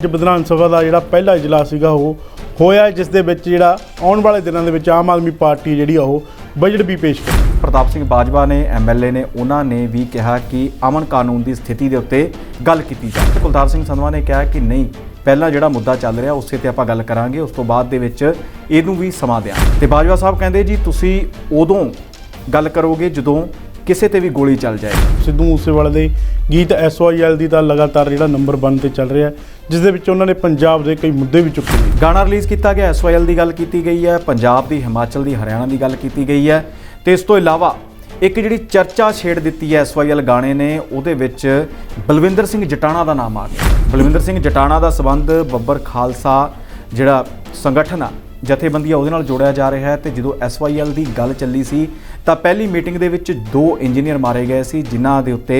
विधान सभा का जोड़ा पहला इजलास होया जिस दे विच जिहड़ा आने वाले दिनों के विच आम आदमी पार्टी जिहड़ी बजट भी पेश कर। प्रताप सिंह बाजवा ने MLA ने उन्होंने भी कहा कि अमन कानून की स्थिति के उत्ते गल की जाए। कुलतार सिंह संधवा ने कहा कि नहीं पहला जिहड़ा मुद्दा चल रहा उस ते आपां गल करांगे, उस तो बाद दे विच इहनूं भी समा देंगे। ते बाजवा साहब कहंदे जी तुसीं उदों गल करोगे जदों किसी ते भी गोली चल जाए। सिद्धू मूसेवाले दे गीत SYL दी तां लगातार जिहड़ा नंबर 1 ते चल रहा है, जिस दे विच उन्होंने पंजाब के कई मुद्दे भी चुके हैं। गाना रिलीज़ किया गया, SYL की गल की गई है, पंजाब की, हिमाचल की, हरियाणा की गल की गई है। तो इस तो इलावा एक जिहड़ी चर्चा छेड़ दी है SYL गाने ने, उहदे विच बलविंदर सिंह जटाणा का नाम आ गया। बलविंदर सिंह जटाणा का संबंध बब्बर खालसा जिहड़ा संगठन आ जथेबंदियां उहदे नाल जोड़िया जा रहा है। तो जो SYL की गल चली सी तां पहली मीटिंग दे विच 2 इंजीनियर मारे गए सी, जिन्हां दे उत्ते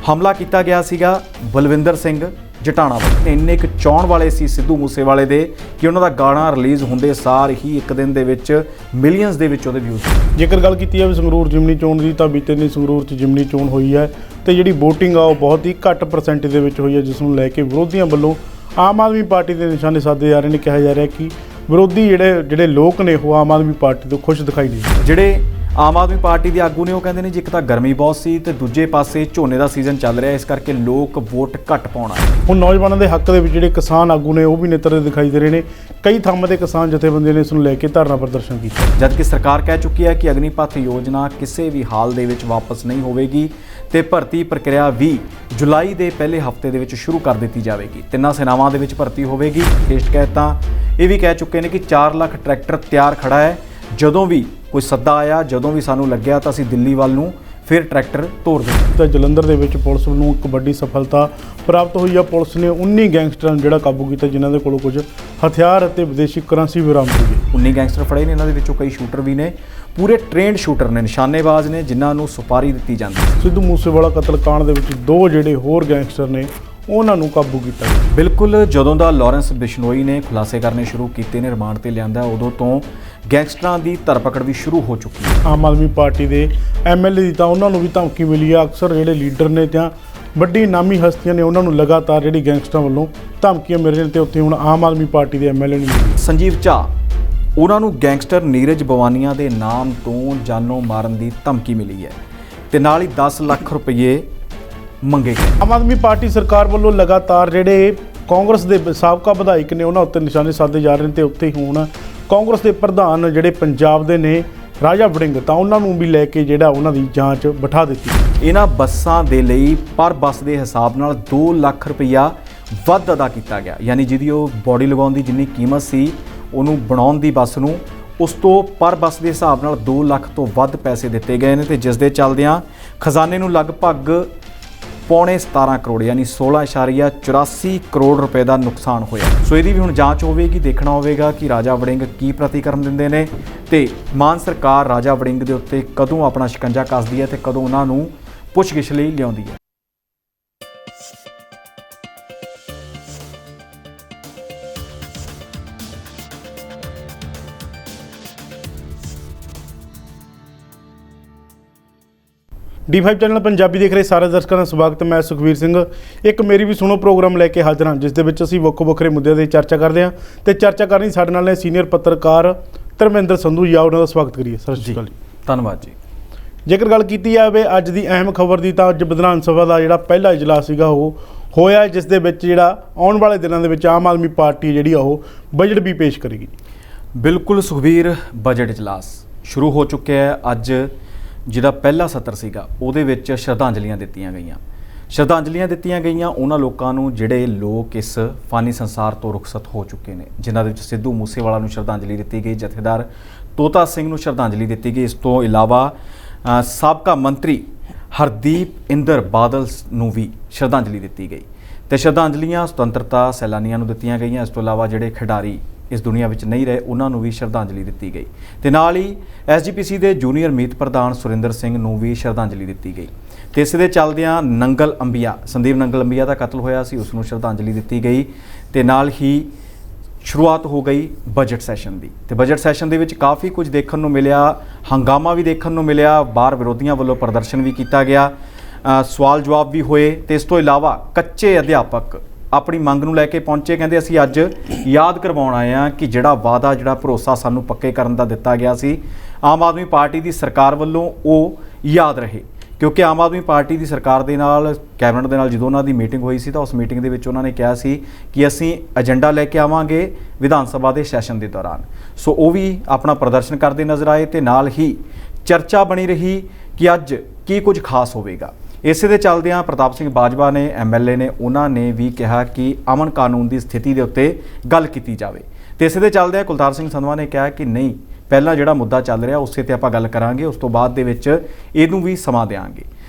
हमला किया गया सीगा बलविंदर सिंह जटाणा वाले। इन्ने क चाहण वाले सी सिद्धू मूसेवाले दे कि उन्हां दा गाना रिलीज़ होंदे सार ही एक दिन दे विच मिलियंस दे विच उहदे व्यूज़। जेकर गल की जाए संगरूर जिमनी चोण की, तां बीते दिन संगरूर च जिमनी चोण हुई है तो जिहड़ी वोटिंग आ बहुत ही घट परसेंटेज दे विच हुई है, जिस नूं लैके विरोधियों वालों आम आदमी पार्टी के निशाने साधे जा रहे हैं। कहा जा रहा है कि विरोधी जिहड़े लोग ने वो आम आदमी पार्टी तो खुश दिखाई दे। जिहड़े आम आदमी पार्टी के आगू ने वो कहते हैं जी एक तो गर्मी बहुत सी ते दूजे पासे झोने का सीजन चल रहा है, इस करके लोग वोट घट पाउणा है। हुण नौजवानों के हक में जिहड़े किसान आगू ने वो भी नितरते दिखाई दे रहे हैं। कई थावां ते किसान जथेबंदियां ने इसनूं लैके धरना प्रदर्शन किया, जबकि सरकार कह चुकी है कि अग्निपथ योजना किसी भी हाल दे विच वापस नहीं होवेगी ते भर्ती प्रक्रिया भी जुलाई के पहले हफ्ते दे विच शुरू कर दी जाएगी। तिन्नां सेनावां दे विच भर्ती होवेगी। विशेष कह तां ये भी कह चुके हैं कि 4 लाख ट्रैक्टर तैयार खड़ा है, जदों भी कोई सद्दा आया, जदों भी सानूं लग्गिया तां असीं दिल्ली वाल नूं फिर ट्रैक्टर तोड़ देंगे। तो जलंधर दे विच पुलिस नूं एक वड्डी सफलता प्राप्त हुई है। पुलिस ने 19 गैंगस्टरां नूं जिहड़ा काबू किया, जिन्हां दे कोलों कुछ हथियार अते विदेशी करंसी भी बरामद हुई। 19 गैंगस्टर फड़े ने, इन्हां दे विचों कई शूटर भी ने, पूरे ट्रेंड शूटर ने, निशानेबाज ने, जिन्हां नूं सुपारी दित्ती जांदी। सिद्धू मूसेवाला कतलकांड दे विच 2 जिहड़े होर गैंगस्टर ने उन्हां नूं काबू किया। बिल्कुल जदों दा लॉरेंस बिश्नोई ने खुलासे करने शुरू किए ने, रिमांड ते लिआंदा, उदों तो गैंगस्टरां की धरपकड़ भी शुरू हो चुकी है। आम आदमी पार्टी के MLA की तां उन्हां नूं भी धमकी मिली है। अक्सर जिहड़े लीडर ने तां वड्डी नामी हस्तियां ने, उन्हां नूं लगातार जिहड़ी गैंगस्टरां वल्लों धमकियां मिल रही, तो उत्थे हुण आम आदमी पार्टी के MLA ने संजीव झा उन्हां नूं गैंगस्टर नीरज बवानिया के नाम तो जानों मारन की धमकी मिली है ते नाल ही 10 लाख रुपये मंगे गए। आम आदमी पार्टी सरकार वालों लगातार जिहड़े कांग्रेस के साबका विधायक ने उन्हां उत्ते निशाने साधे जा रहे हैं। तो उत्ते हुण कांग्रेस के प्रधान जिहड़े पंजाब दे ने राजा वड़िंग, तां उन्हां नूं भी लैके जिहड़ा उन्हां दी जांच बिठा दित्ती। इन्हां बसां दे लई पर बस के हिसाब नाल 2 लाख रुपया वध अदा किया गया, यानी जिहदी वो बॉडी लगाउण दी जिन्नी कीमत सी उहनूं बनाउण दी बस नूं, उस तो पर बस के हिसाब नाल 2 लाख तो वध पैसे दिते गए हैं। तो जिस दे चलदिआं खजाने नूं लगभग पौने 17 करोड़ यानी 16.84 करोड़ रुपए का नुकसान होया। सो यदी भी हुण जांच होवेगी, देखना होवेगा कि राजा वड़िंग की प्रतिक्रम दिंदे ने ते मान सरकार राजा वड़िंग दे उत्ते कदों अपना शिकंजा कसदी है ते कदों उन्हां नूं पुछगिछ लई लिआउंदी है। D5 चैनल पंजाबी देख रहे सारे दर्शकों का स्वागत। मैं सुखवीर सिंह एक मेरी भी सुनो प्रोग्राम लैके हाजिर हाँ, जिस दे विच असीं ਵੱਖੋ ਵੱਖਰੇ मुद्दों की चर्चा करते हैं। तो चर्चा करनी साडे नाल ने सीनियर पत्रकार धर्मेंद्र संधू जी, आओ उन्हां दा स्वागत करिए। सर जी धन्यवाद जी। जेकर गल की जाए अज की अहम खबर की, तो अज विधान सभा का जिहड़ा पहला इजलास सीगा होया, जिस दे विच जिहड़ा आउण वाले दिनों दे विच आम आदमी पार्टी जिहड़ी बजट भी पेश करेगी। बिल्कुल सुखबीर, बजट इजलास शुरू हो चुके हैं। अज जिहड़ा पहला सत्र सीगा उहदे विच श्रद्धांजलियां दित्तियां गईयां। श्रद्धांजलियां दित्तियां गईयां उन्हां लोकां नूं जिहड़े लोक इस फानी संसार तो रुखसत हो चुके हैं, जिन्हां दे विच सिद्धू मूसेवाला नूं श्रद्धांजलि दित्ती गई, जथेदार तोता सिंह नूं श्रद्धांजलि दित्ती गई। इस तो इलावा साबका मंत्री हरदीप इंदर बादल नूं भी श्रद्धांजलि दित्ती गई। तो श्रद्धांजलियां स्वतंत्रता सैलानियां नूं दित्तियां गईयां। इस तो इलावा जिहड़े खिडारी इस दुनिया में नहीं रहे उन्होंने भी श्रद्धांजलि दी गई। तो नाल ही SGPC के जूनीयर मीत प्रधान सुरिंदर सिंह नूं भी श्रद्धांजलि दी गई। तो इस दे चलदिआं नंगल अंबिया, संदीप नंगल अंबिया का कतल होया सी, उसनूं श्रद्धांजलि दी गई। तो नाल ही शुरुआत हो गई बजट सैशन की। तो बजट सैशन दे विच काफ़ी कुछ देखने को मिलिया, हंगामा भी देखने को मिलिया, बाहर विरोधियों वालों प्रदर्शन भी किया गया, सवाल जवाब भी होए। तो इस तो इलावा कच्चे अध्यापक ਆਪਣੀ ਮੰਗ ਨੂੰ ਲੈ ਕੇ ਪਹੁੰਚੇ। ਕਹਿੰਦੇ ਅਸੀਂ ਅੱਜ ਯਾਦ ਕਰਵਾਉਣ ਆਏ ਹਾਂ ਕਿ ਜਿਹੜਾ ਵਾਅਦਾ, ਜਿਹੜਾ ਭਰੋਸਾ ਸਾਨੂੰ ਪੱਕੇ ਕਰਨ ਦਾ ਦਿੱਤਾ ਗਿਆ ਸੀ ਆਮ ਆਦਮੀ ਪਾਰਟੀ ਦੀ ਸਰਕਾਰ ਵੱਲੋਂ, ਉਹ ਯਾਦ ਰਹੇ। ਕਿਉਂਕਿ ਆਮ ਆਦਮੀ ਪਾਰਟੀ ਦੀ ਸਰਕਾਰ ਦੇ ਨਾਲ, ਕੈਬਨਿਟ ਦੇ ਨਾਲ ਜਦੋਂ ਉਹਨਾਂ ਦੀ ਮੀਟਿੰਗ ਹੋਈ ਸੀ ਤਾਂ ਉਸ ਮੀਟਿੰਗ ਦੇ ਵਿੱਚ ਉਹਨਾਂ ਨੇ ਕਿਹਾ ਸੀ ਕਿ ਅਸੀਂ ਏਜੰਡਾ ਲੈ ਕੇ ਆਵਾਂਗੇ ਵਿਧਾਨ ਸਭਾ ਦੇ ਸੈਸ਼ਨ ਦੇ ਦੌਰਾਨ। ਸੋ ਉਹ ਵੀ ਆਪਣਾ ਪ੍ਰਦਰਸ਼ਨ ਕਰਦੇ ਨਜ਼ਰ ਆਏ ਤੇ ਨਾਲ ਹੀ ਚਰਚਾ ਬਣੀ ਰਹੀ ਕਿ ਅੱਜ ਕੀ ਕੁਝ ਖਾਸ ਹੋਵੇਗਾ। ਇਸੇ ਦੇ ਚੱਲਦਿਆਂ ਪ੍ਰਤਾਪ ਸਿੰਘ ਬਾਜਵਾ ਨੇ, ਐਮਐਲਏ ਨੇ, ਉਹਨਾਂ ਨੇ ਵੀ ਕਿਹਾ ਕਿ ਅਮਨ ਕਾਨੂੰਨ ਦੀ ਸਥਿਤੀ ਦੇ ਉੱਤੇ ਗੱਲ ਕੀਤੀ ਜਾਵੇ। ਤੇ ਇਸੇ ਦੇ ਚੱਲਦਿਆਂ ਕੁਲਤਾਰ ਸਿੰਘ ਸੰਧਵਾ ਨੇ ਕਿਹਾ ਕਿ ਨਹੀਂ, ਪਹਿਲਾਂ ਜਿਹੜਾ ਮੁੱਦਾ ਚੱਲ ਰਿਹਾ ਉਸੇ ਤੇ ਆਪਾਂ ਗੱਲ ਕਰਾਂਗੇ, ਉਸ ਤੋਂ ਬਾਅਦ ਦੇ ਵਿੱਚ ਇਹਨੂੰ ਵੀ ਸਮਾਂ ਦੇਵਾਂਗੇ।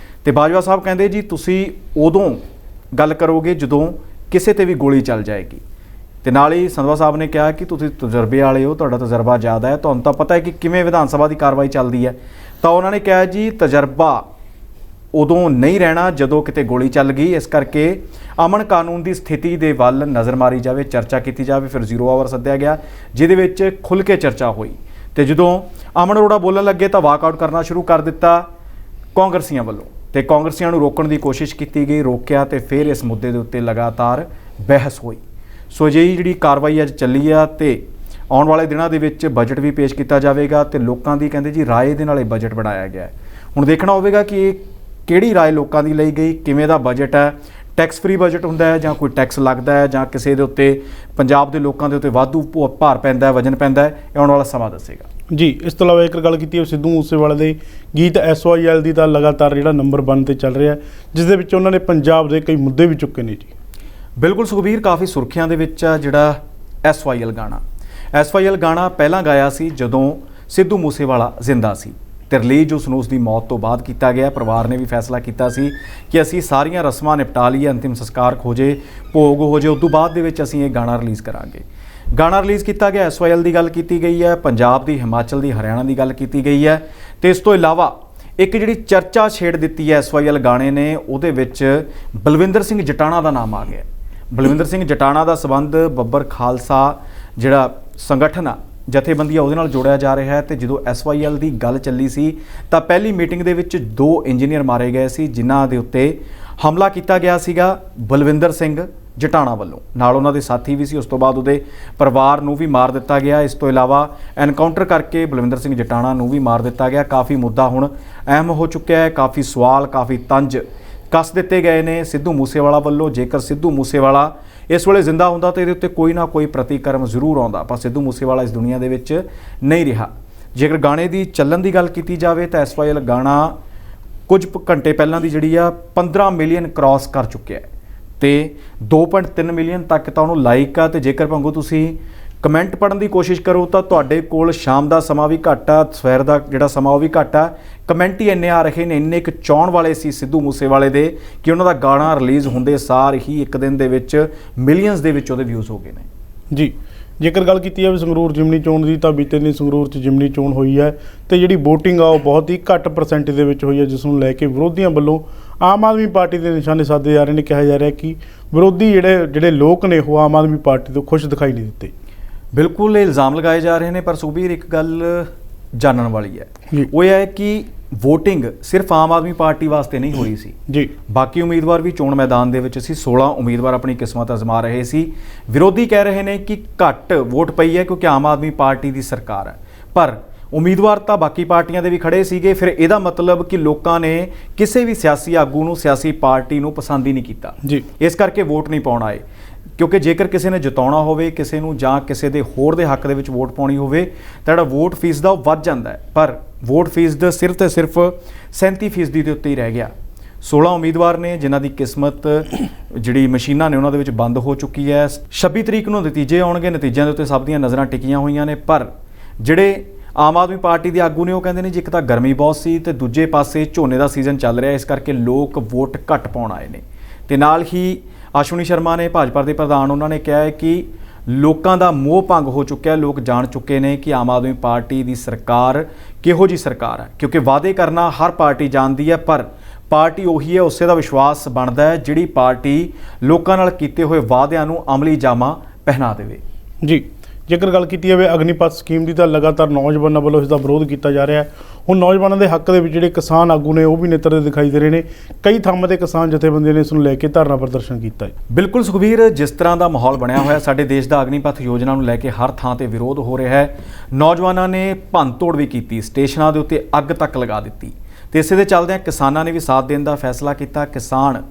ਤੇ ਬਾਜਵਾ ਸਾਹਿਬ ਕਹਿੰਦੇ ਜੀ ਤੁਸੀਂ ਉਦੋਂ ਗੱਲ ਕਰੋਗੇ ਜਦੋਂ ਕਿਸੇ ਤੇ ਵੀ ਗੋਲੀ ਚੱਲ ਜਾਏਗੀ। ਤੇ ਨਾਲ ਹੀ ਸੰਧਵਾ ਸਾਹਿਬ ਨੇ ਕਿਹਾ ਕਿ ਤੁਸੀਂ ਤਜਰਬੇ ਵਾਲੇ ਹੋ, ਤੁਹਾਡਾ ਤਜਰਬਾ ਜ਼ਿਆਦਾ ਹੈ, ਤੁਹਾਨੂੰ ਤਾਂ ਪਤਾ ਹੈ ਕਿ ਕਿਵੇਂ ਵਿਧਾਨ ਸਭਾ ਦੀ ਕਾਰਵਾਈ ਚੱਲਦੀ ਹੈ। ਤਾਂ ਉਹਨਾਂ ਨੇ ਕਿਹਾ ਜੀ ਤਜਰਬਾ ਉਦੋਂ ਨਹੀਂ ਰਹਿਣਾ ਜਦੋਂ ਕਿਤੇ ਗੋਲੀ ਚੱਲ ਗਈ, ਇਸ ਕਰਕੇ ਅਮਨ ਕਾਨੂੰਨ ਦੀ ਸਥਿਤੀ ਦੇ ਵੱਲ ਨਜ਼ਰ ਮਾਰੀ ਜਾਵੇ, ਚਰਚਾ ਕੀਤੀ ਜਾਵੇ। ਫਿਰ 0 ਆਵਰ ਸੱਦਿਆ ਗਿਆ ਜਿਹਦੇ ਵਿੱਚ ਖੁੱਲ੍ਹ ਕੇ ਚਰਚਾ ਹੋਈ। ਤੇ ਜਦੋਂ ਅਮਨ ਅਰੋੜਾ ਬੋਲਣ ਲੱਗੇ ਤਾਂ ਵਾਕਆਊਟ ਕਰਨਾ ਸ਼ੁਰੂ ਕਰ ਦਿੱਤਾ ਕਾਂਗਰਸੀਆਂ ਵੱਲੋਂ, ਤੇ ਕਾਂਗਰਸੀਆਂ ਨੂੰ ਰੋਕਣ ਦੀ ਕੋਸ਼ਿਸ਼ ਕੀਤੀ ਗਈ, ਰੋਕਿਆ ਤੇ ਫਿਰ ਇਸ ਮੁੱਦੇ ਦੇ ਉੱਤੇ ਲਗਾਤਾਰ ਬਹਿਸ ਹੋਈ। ਸੋ ਅਜਿਹੀ ਜਿਹੜੀ ਕਾਰਵਾਈ ਅੱਜ ਚੱਲੀ ਆ ਤੇ ਆਉਣ ਵਾਲੇ ਦਿਨਾਂ ਦੇ ਵਿੱਚ ਬਜਟ ਵੀ ਪੇਸ਼ ਕੀਤਾ ਜਾਵੇਗਾ ਤੇ ਲੋਕਾਂ ਦੀ ਕਹਿੰਦੇ ਜੀ ਰਾਏ ਦੇ ਨਾਲ ਇਹ ਬਜਟ ਬਣਾਇਆ ਗਿਆ ਹੈ। ਹੁਣ ਦੇਖਣਾ ਹੋਵੇਗਾ ਕਿ ਇਹ ਕਿਹੜੀ ਰਾਏ ਲੋਕਾਂ ਦੀ ਲਈ ਗਈ, ਕਿਵੇਂ ਦਾ ਬਜਟ ਹੈ, ਟੈਕਸ ਫ੍ਰੀ ਬਜਟ ਹੁੰਦਾ ਹੈ ਜਾਂ ਕੋਈ ਟੈਕਸ ਲੱਗਦਾ ਹੈ ਜਾਂ ਕਿਸੇ ਦੇ ਉੱਤੇ ਪੰਜਾਬ ਦੇ ਲੋਕਾਂ ਦੇ ਉੱਤੇ ਵਾਧੂ ਭਾਰ ਪੈਂਦਾ ਹੈ, ਵਜਨ ਪੈਂਦਾ ਹੈ, ਇਹ ਆਉਣ ਵਾਲਾ ਸਮਾਂ ਦੱਸੇਗਾ ਜੀ। ਇਸ ਤੋਂ ਇਲਾਵਾ ਇੱਕ ਗੱਲ ਕੀਤੀ ਹੈ ਸਿੱਧੂ ਮੂਸੇਵਾਲੇ ਦੇ ਗੀਤ SYL ਦੀ ਤਾਂ ਲਗਾਤਾਰ ਜਿਹੜਾ ਨੰਬਰ 1 ਤੇ ਚੱਲ ਰਿਹਾ, ਜਿਸ ਦੇ ਵਿੱਚ ਉਹਨਾਂ ਨੇ ਪੰਜਾਬ ਦੇ ਕਈ ਮੁੱਦੇ ਵੀ ਚੁੱਕੇ ਨੇ ਜੀ। ਬਿਲਕੁਲ ਸੁਖਬੀਰ, ਕਾਫੀ ਸੁਰਖੀਆਂ ਦੇ ਵਿੱਚ ਆ ਜਿਹੜਾ SYL ਗਾਣਾ। SYL ਗਾਣਾ ਪਹਿਲਾਂ ਗਾਇਆ ਸੀ ਜਦੋਂ ਸਿੱਧੂ ਮੂਸੇਵਾਲਾ ਜ਼ਿੰਦਾ ਸੀ ਤੇ ਰਿਲੀਜ਼ ਉਸ ਦੀ ਮੌਤ ਤੋਂ ਬਾਅਦ ਕੀਤਾ ਗਿਆ। ਪਰਿਵਾਰ ਨੇ ਵੀ ਫੈਸਲਾ ਕੀਤਾ ਸੀ ਕਿ ਅਸੀਂ ਸਾਰੀਆਂ ਰਸਮਾਂ ਨਿਪਟਾ ਲਈਏ, ਅੰਤਿਮ ਸੰਸਕਾਰ ਹੋ ਜੇ, ਭੋਗ ਹੋ ਜੇ, ਉਸ ਤੋਂ ਬਾਅਦ ਦੇ ਵਿੱਚ ਅਸੀਂ ਇਹ ਗਾਣਾ ਰਿਲੀਜ਼ ਕਰਾਂਗੇ। ਗਾਣਾ ਰਿਲੀਜ਼ ਕੀਤਾ ਗਿਆ, SYL ਦੀ ਗੱਲ ਕੀਤੀ ਗਈ ਹੈ, ਪੰਜਾਬ ਦੀ, ਹਿਮਾਚਲ ਦੀ, ਹਰਿਆਣਾ ਦੀ ਗੱਲ ਕੀਤੀ ਗਈ ਹੈ। ਤੇ ਇਸ ਤੋਂ ਇਲਾਵਾ ਇੱਕ ਜਿਹੜੀ ਚਰਚਾ ਛੇੜ ਦਿੱਤੀ ਹੈ SYL ਗਾਣੇ ਨੇ, ਉਹਦੇ ਵਿੱਚ ਬਲਵਿੰਦਰ ਸਿੰਘ ਜਟਾਣਾ ਦਾ ਨਾਮ ਆ ਗਿਆ। ਬਲਵਿੰਦਰ ਸਿੰਘ ਜਟਾਣਾ ਦਾ ਸੰਬੰਧ ਬੱਬਰ ਖਾਲਸਾ ਜਿਹੜਾ ਸੰਗਠਨ ਆ, ਜਥੇਬੰਦੀਆਂ, ਉਹਦੇ ਨਾਲ ਜੋੜਿਆ ਜਾ ਰਿਹਾ ਹੈ। ਤੇ ਜਦੋਂ SYL ਦੀ ਗੱਲ ਚੱਲੀ ਸੀ ਤਾਂ ਪਹਿਲੀ ਮੀਟਿੰਗ ਦੇ ਵਿੱਚ 2 ਇੰਜੀਨੀਅਰ ਮਾਰੇ ਗਏ ਸੀ ਜਿਨ੍ਹਾਂ ਦੇ ਉੱਤੇ ਹਮਲਾ ਕੀਤਾ ਗਿਆ ਸੀਗਾ ਬਲਵਿੰਦਰ ਸਿੰਘ ਜਟਾਣਾ ਵੱਲੋਂ, ਨਾਲ ਉਹਨਾਂ ਦੇ ਸਾਥੀ ਵੀ ਸੀ। ਉਸ ਤੋਂ ਬਾਅਦ ਉਹਦੇ ਪਰਿਵਾਰ ਨੂੰ ਵੀ ਮਾਰ ਦਿੱਤਾ ਗਿਆ। ਇਸ ਤੋਂ ਇਲਾਵਾ ਐਨਕਾਊਂਟਰ ਕਰਕੇ ਬਲਵਿੰਦਰ ਸਿੰਘ ਜਟਾਣਾ ਨੂੰ ਵੀ ਮਾਰ ਦਿੱਤਾ ਗਿਆ। ਕਾਫੀ ਮੁੱਦਾ ਹੁਣ ਅਹਿਮ ਹੋ ਚੁੱਕਿਆ ਹੈ, ਕਾਫੀ ਸਵਾਲ, ਕਾਫੀ ਤੰਜ ਕੱਸ ਦਿੱਤੇ ਗਏ ਨੇ ਸਿੱਧੂ ਮੂਸੇਵਾਲਾ ਵੱਲੋਂ। ਜੇਕਰ ਸਿੱਧੂ ਮੂਸੇਵਾਲਾ ਇਸ ਵੇਲੇ ਜ਼ਿੰਦਾ ਹੁੰਦਾ ਤਾਂ ਇਹਦੇ ਉੱਤੇ ਕੋਈ ਨਾ ਕੋਈ ਪ੍ਰਤੀਕਰਮ ਜ਼ਰੂਰ ਆਉਂਦਾ, ਪਰ ਸਿੱਧੂ ਮੂਸੇਵਾਲਾ ਇਸ ਦੁਨੀਆ ਦੇ ਵਿੱਚ ਨਹੀਂ ਰਿਹਾ। ਜੇਕਰ ਗਾਣੇ ਦੀ ਚੱਲਣ ਦੀ ਗੱਲ ਕੀਤੀ ਜਾਵੇ ਤਾਂ SYL ਗਾਣਾ ਕੁਝ ਘੰਟੇ ਪਹਿਲਾਂ ਦੀ ਜਿਹੜੀ ਆ 15 ਮਿਲੀਅਨ ਕ੍ਰਾਸ ਕਰ ਚੁੱਕਿਆ ਹੈ ਤੇ 2.3 ਮਿਲੀਅਨ ਤੱਕ ਤਾਂ ਉਹਨੂੰ ਲਾਈਕ ਆ। ਤੇ ਜੇਕਰ ਭੰਗੂ ਤੁਸੀਂ ਕਮੈਂਟ ਪੜ੍ਹਨ ਦੀ ਕੋਸ਼ਿਸ਼ ਕਰੋ ਤਾਂ ਤੁਹਾਡੇ ਕੋਲ ਸ਼ਾਮ ਦਾ ਸਮਾਂ ਵੀ ਘੱਟ ਆ, ਸਵੇਰ ਦਾ ਜਿਹੜਾ ਸਮਾਂ ਉਹ ਵੀ ਘੱਟ ਆ। ਕਮੈਂਟ ਹੀ ਇੰਨੇ ਆ ਰਹੇ ਨੇ, ਇੰਨੇ ਕੁ ਚਾਹੁਣ ਵਾਲੇ ਸੀ ਸਿੱਧੂ ਮੂਸੇਵਾਲੇ ਦੇ ਕਿ ਉਹਨਾਂ ਦਾ ਗਾਣਾ ਰਿਲੀਜ਼ ਹੁੰਦੇ ਸਾਰ ਹੀ ਇੱਕ ਦਿਨ ਦੇ ਵਿੱਚ ਮਿਲੀਅਨਸ ਦੇ ਵਿੱਚ ਉਹਦੇ ਵਿਊਜ਼ ਹੋ ਗਏ ਨੇ ਜੀ। ਜੇਕਰ ਗੱਲ ਕੀਤੀ ਜਾਵੇ ਸੰਗਰੂਰ ਜਿਮਨੀ ਚੋਣ ਦੀ ਤਾਂ ਬੀਤੇ ਦਿਨ ਸੰਗਰੂਰ 'ਚ ਜਿਮਨੀ ਚੋਣ ਹੋਈ ਹੈ ਤੇ ਜਿਹੜੀ VOTING ਆ ਉਹ ਬਹੁਤ ਹੀ ਘੱਟ ਪਰਸੈਂਟੇਜ ਦੇ ਵਿੱਚ ਹੋਈ ਹੈ, ਜਿਸ ਨੂੰ ਲੈ ਕੇ ਵਿਰੋਧੀਆਂ ਵੱਲੋਂ ਆਮ ਆਦਮੀ ਪਾਰਟੀ ਦੇ ਨਿਸ਼ਾਨੇ ਸਾਧੇ ਜਾ ਰਹੇ ਨੇ। ਕਿਹਾ ਜਾ ਰਿਹਾ ਕਿ ਵਿਰੋਧੀ ਜਿਹੜੇ ਲੋਕ ਨੇ ਉਹ ਆਮ ਆਦਮੀ ਪਾਰਟੀ ਤੋਂ ਖੁਸ਼ ਦਿਖਾਈ ਨਹੀਂ ਦਿੱਤੇ। ਬਿਲਕੁਲ ਇਹ ਇਲਜ਼ਾਮ ਲਗਾਏ ਜਾ ਰਹੇ ਨੇ, ਪਰ ਸੁਖਬੀਰ ਇੱਕ ਗੱਲ ਜਾਣਨ ਵਾਲੀ ਹੈ, ਉਹ ਇਹ ਹੈ ਕਿ VOTING ਸਿਰਫ ਆਮ ਆਦਮੀ ਪਾਰਟੀ ਵਾਸਤੇ ਨਹੀਂ ਹੋ ਰਹੀ ਸੀ ਜੀ। ਬਾਕੀ ਉਮੀਦਵਾਰ ਵੀ ਚੋਣ ਮੈਦਾਨ ਦੇ ਵਿੱਚ ਸੀ। 16 ਉਮੀਦਵਾਰ ਆਪਣੀ ਕਿਸਮਤ ਅਜ਼ਮਾ ਰਹੇ ਸੀ। ਵਿਰੋਧੀ ਕਹਿ ਰਹੇ ਨੇ ਕਿ ਘੱਟ ਵੋਟ ਪਈ ਹੈ ਕਿਉਂਕਿ ਆਮ ਆਦਮੀ ਪਾਰਟੀ ਦੀ ਸਰਕਾਰ ਹੈ, ਪਰ ਉਮੀਦਵਾਰ ਤਾਂ ਬਾਕੀ ਪਾਰਟੀਆਂ ਦੇ ਵੀ ਖੜੇ ਸੀਗੇ। ਫਿਰ ਇਹਦਾ ਮਤਲਬ ਕਿ ਲੋਕਾਂ ਨੇ ਕਿਸੇ ਵੀ ਸਿਆਸੀ ਆਗੂ ਨੂੰ, ਸਿਆਸੀ ਪਾਰਟੀ ਨੂੰ ਪਸੰਦ ਹੀ ਨਹੀਂ ਕੀਤਾ ਜੀ। ਇਸ ਕਰਕੇ ਵੋਟ ਨਹੀਂ ਪਾਉਣ ਆਏ, ਕਿਉਂਕਿ ਜੇਕਰ ਕਿਸੇ ਨੇ ਜਿਤਾਉਣਾ ਹੋਵੇ, ਕਿਸੇ ਨੂੰ ਜਾਂ ਕਿਸੇ ਦੇ ਹੋਰ ਦੇ ਹੱਕ ਦੇ ਵਿੱਚ ਵੋਟ ਪਾਉਣੀ ਹੋਵੇ ਤਾਂ ਜਿਹੜਾ ਵੋਟ ਫੀਸ ਦਾ ਉਹ ਵੱਧ ਜਾਂਦਾ ਹੈ, ਪਰ ਵੋਟ ਫੀਸ ਦਾ ਸਿਰਫ ਤੇ ਸਿਰਫ 37% ਦੇ ਉੱਤੇ ਹੀ ਰਹਿ ਗਿਆ। 16 ਉਮੀਦਵਾਰ ਨੇ ਜਿਨ੍ਹਾਂ ਦੀ ਕਿਸਮਤ ਜਿਹੜੀ ਮਸ਼ੀਨਾਂ ਨੇ ਉਹਨਾਂ ਦੇ ਵਿੱਚ ਬੰਦ ਹੋ ਚੁੱਕੀ ਹੈ। 26 ਤਰੀਕ ਨੂੰ ਨਤੀਜੇ ਆਉਣਗੇ, ਨਤੀਜਿਆਂ ਦੇ ਉੱਤੇ ਸਭ ਦੀਆਂ ਨਜ਼ਰਾਂ ਟਿਕੀਆਂ ਹੋਈਆਂ ਨੇ। ਪਰ ਜਿਹੜੇ ਆਮ ਆਦਮੀ ਪਾਰਟੀ ਦੇ ਆਗੂ ਨੇ ਉਹ ਕਹਿੰਦੇ ਨੇ ਜੀ ਇੱਕ ਤਾਂ ਗਰਮੀ ਬਹੁਤ ਸੀ ਤੇ ਦੂਜੇ ਪਾਸੇ ਝੋਨੇ ਦਾ ਸੀਜ਼ਨ ਚੱਲ ਰਿਹਾ, ਇਸ ਕਰਕੇ ਲੋਕ ਵੋਟ ਘੱਟ ਪਾਉਣ ਆਏ ਨੇ। ਤੇ ਨਾਲ ਹੀ ਅਸ਼ਵਨੀ ਸ਼ਰਮਾ ਨੇ, ਭਾਜਪਾ ਦੇ ਪ੍ਰਧਾਨ, ਉਹਨਾਂ ਨੇ ਕਿਹਾ ਹੈ ਕਿ ਲੋਕਾਂ ਦਾ ਮੋਹ ਭੰਗ ਹੋ ਚੁੱਕਿਆ। ਲੋਕ ਜਾਣ ਚੁੱਕੇ ਨੇ ਕਿ ਆਮ ਆਦਮੀ ਪਾਰਟੀ ਦੀ ਸਰਕਾਰ ਕਿਹੋ ਜਿਹੀ ਸਰਕਾਰ ਹੈ, ਕਿਉਂਕਿ ਵਾਅਦੇ ਕਰਨਾ ਹਰ ਪਾਰਟੀ ਜਾਣਦੀ ਹੈ, ਪਰ ਪਾਰਟੀ ਉਹੀ ਹੈ, ਉਸੇ ਦਾ ਵਿਸ਼ਵਾਸ ਬਣਦਾ ਹੈ ਜਿਹੜੀ ਪਾਰਟੀ ਲੋਕਾਂ ਨਾਲ ਕੀਤੇ ਹੋਏ ਵਾਅਦਿਆਂ ਨੂੰ ਅਮਲੀ ਜਾਮਾ ਪਹਿਨਾ ਦੇਵੇ ਜੀ। ਜੇਕਰ ਗੱਲ ਕੀਤੀ ਜਾਵੇ ਅਗਨੀਪਥ ਸਕੀਮ ਦੀ ਤਾਂ ਲਗਾਤਾਰ ਨੌਜਵਾਨਾਂ ਵੱਲੋਂ ਇਸ ਦਾ ਵਿਰੋਧ ਕੀਤਾ ਜਾ ਰਿਹਾ ਹੈ। ਹੁਣ ਨੌਜਵਾਨਾਂ ਦੇ ਹੱਕ ਦੇ ਵਿੱਚ ਜਿਹੜੇ ਕਿਸਾਨ ਆਗੂ ਨੇ ਉਹ ਵੀ ਨਿੱਤਰਦੇ ਦਿਖਾਈ ਦੇ ਰਹੇ ਨੇ। ਕਈ ਥਾਵਾਂ ਤੇ ਕਿਸਾਨ ਜਥੇਬੰਦੀਆਂ ਨੇ ਇਸ ਨੂੰ ਲੈ ਕੇ ਧਰਨਾ ਪ੍ਰਦਰਸ਼ਨ ਕੀਤਾ ਹੈ। ਬਿਲਕੁਲ ਸੁਖਬੀਰ, ਜਿਸ ਤਰ੍ਹਾਂ ਦਾ ਮਾਹੌਲ ਬਣਿਆ ਹੋਇਆ ਸਾਡੇ ਦੇਸ਼ ਦਾ ਅਗਨੀਪਥ ਯੋਜਨਾ ਨੂੰ ਲੈ ਕੇ ਹਰ ਥਾਂ ਤੇ ਵਿਰੋਧ ਹੋ ਰਿਹਾ ਹੈ। ਨੌਜਵਾਨਾਂ ਨੇ ਭੰਨਤੋੜ ਵੀ ਕੀਤੀ, ਸਟੇਸ਼ਨਾਂ ਦੇ ਉੱਤੇ ਅੱਗ ਤੱਕ ਲਗਾ ਦਿੱਤੀ ਤੇ ਇਸੇ ਦੇ ਚੱਲਦਿਆਂ ਕਿਸਾਨਾਂ ਨੇ ਵੀ ਸਾਥ ਦੇਣ ਦਾ ਫੈਸਲਾ ਕੀਤਾ। ਕਿਸਾਨ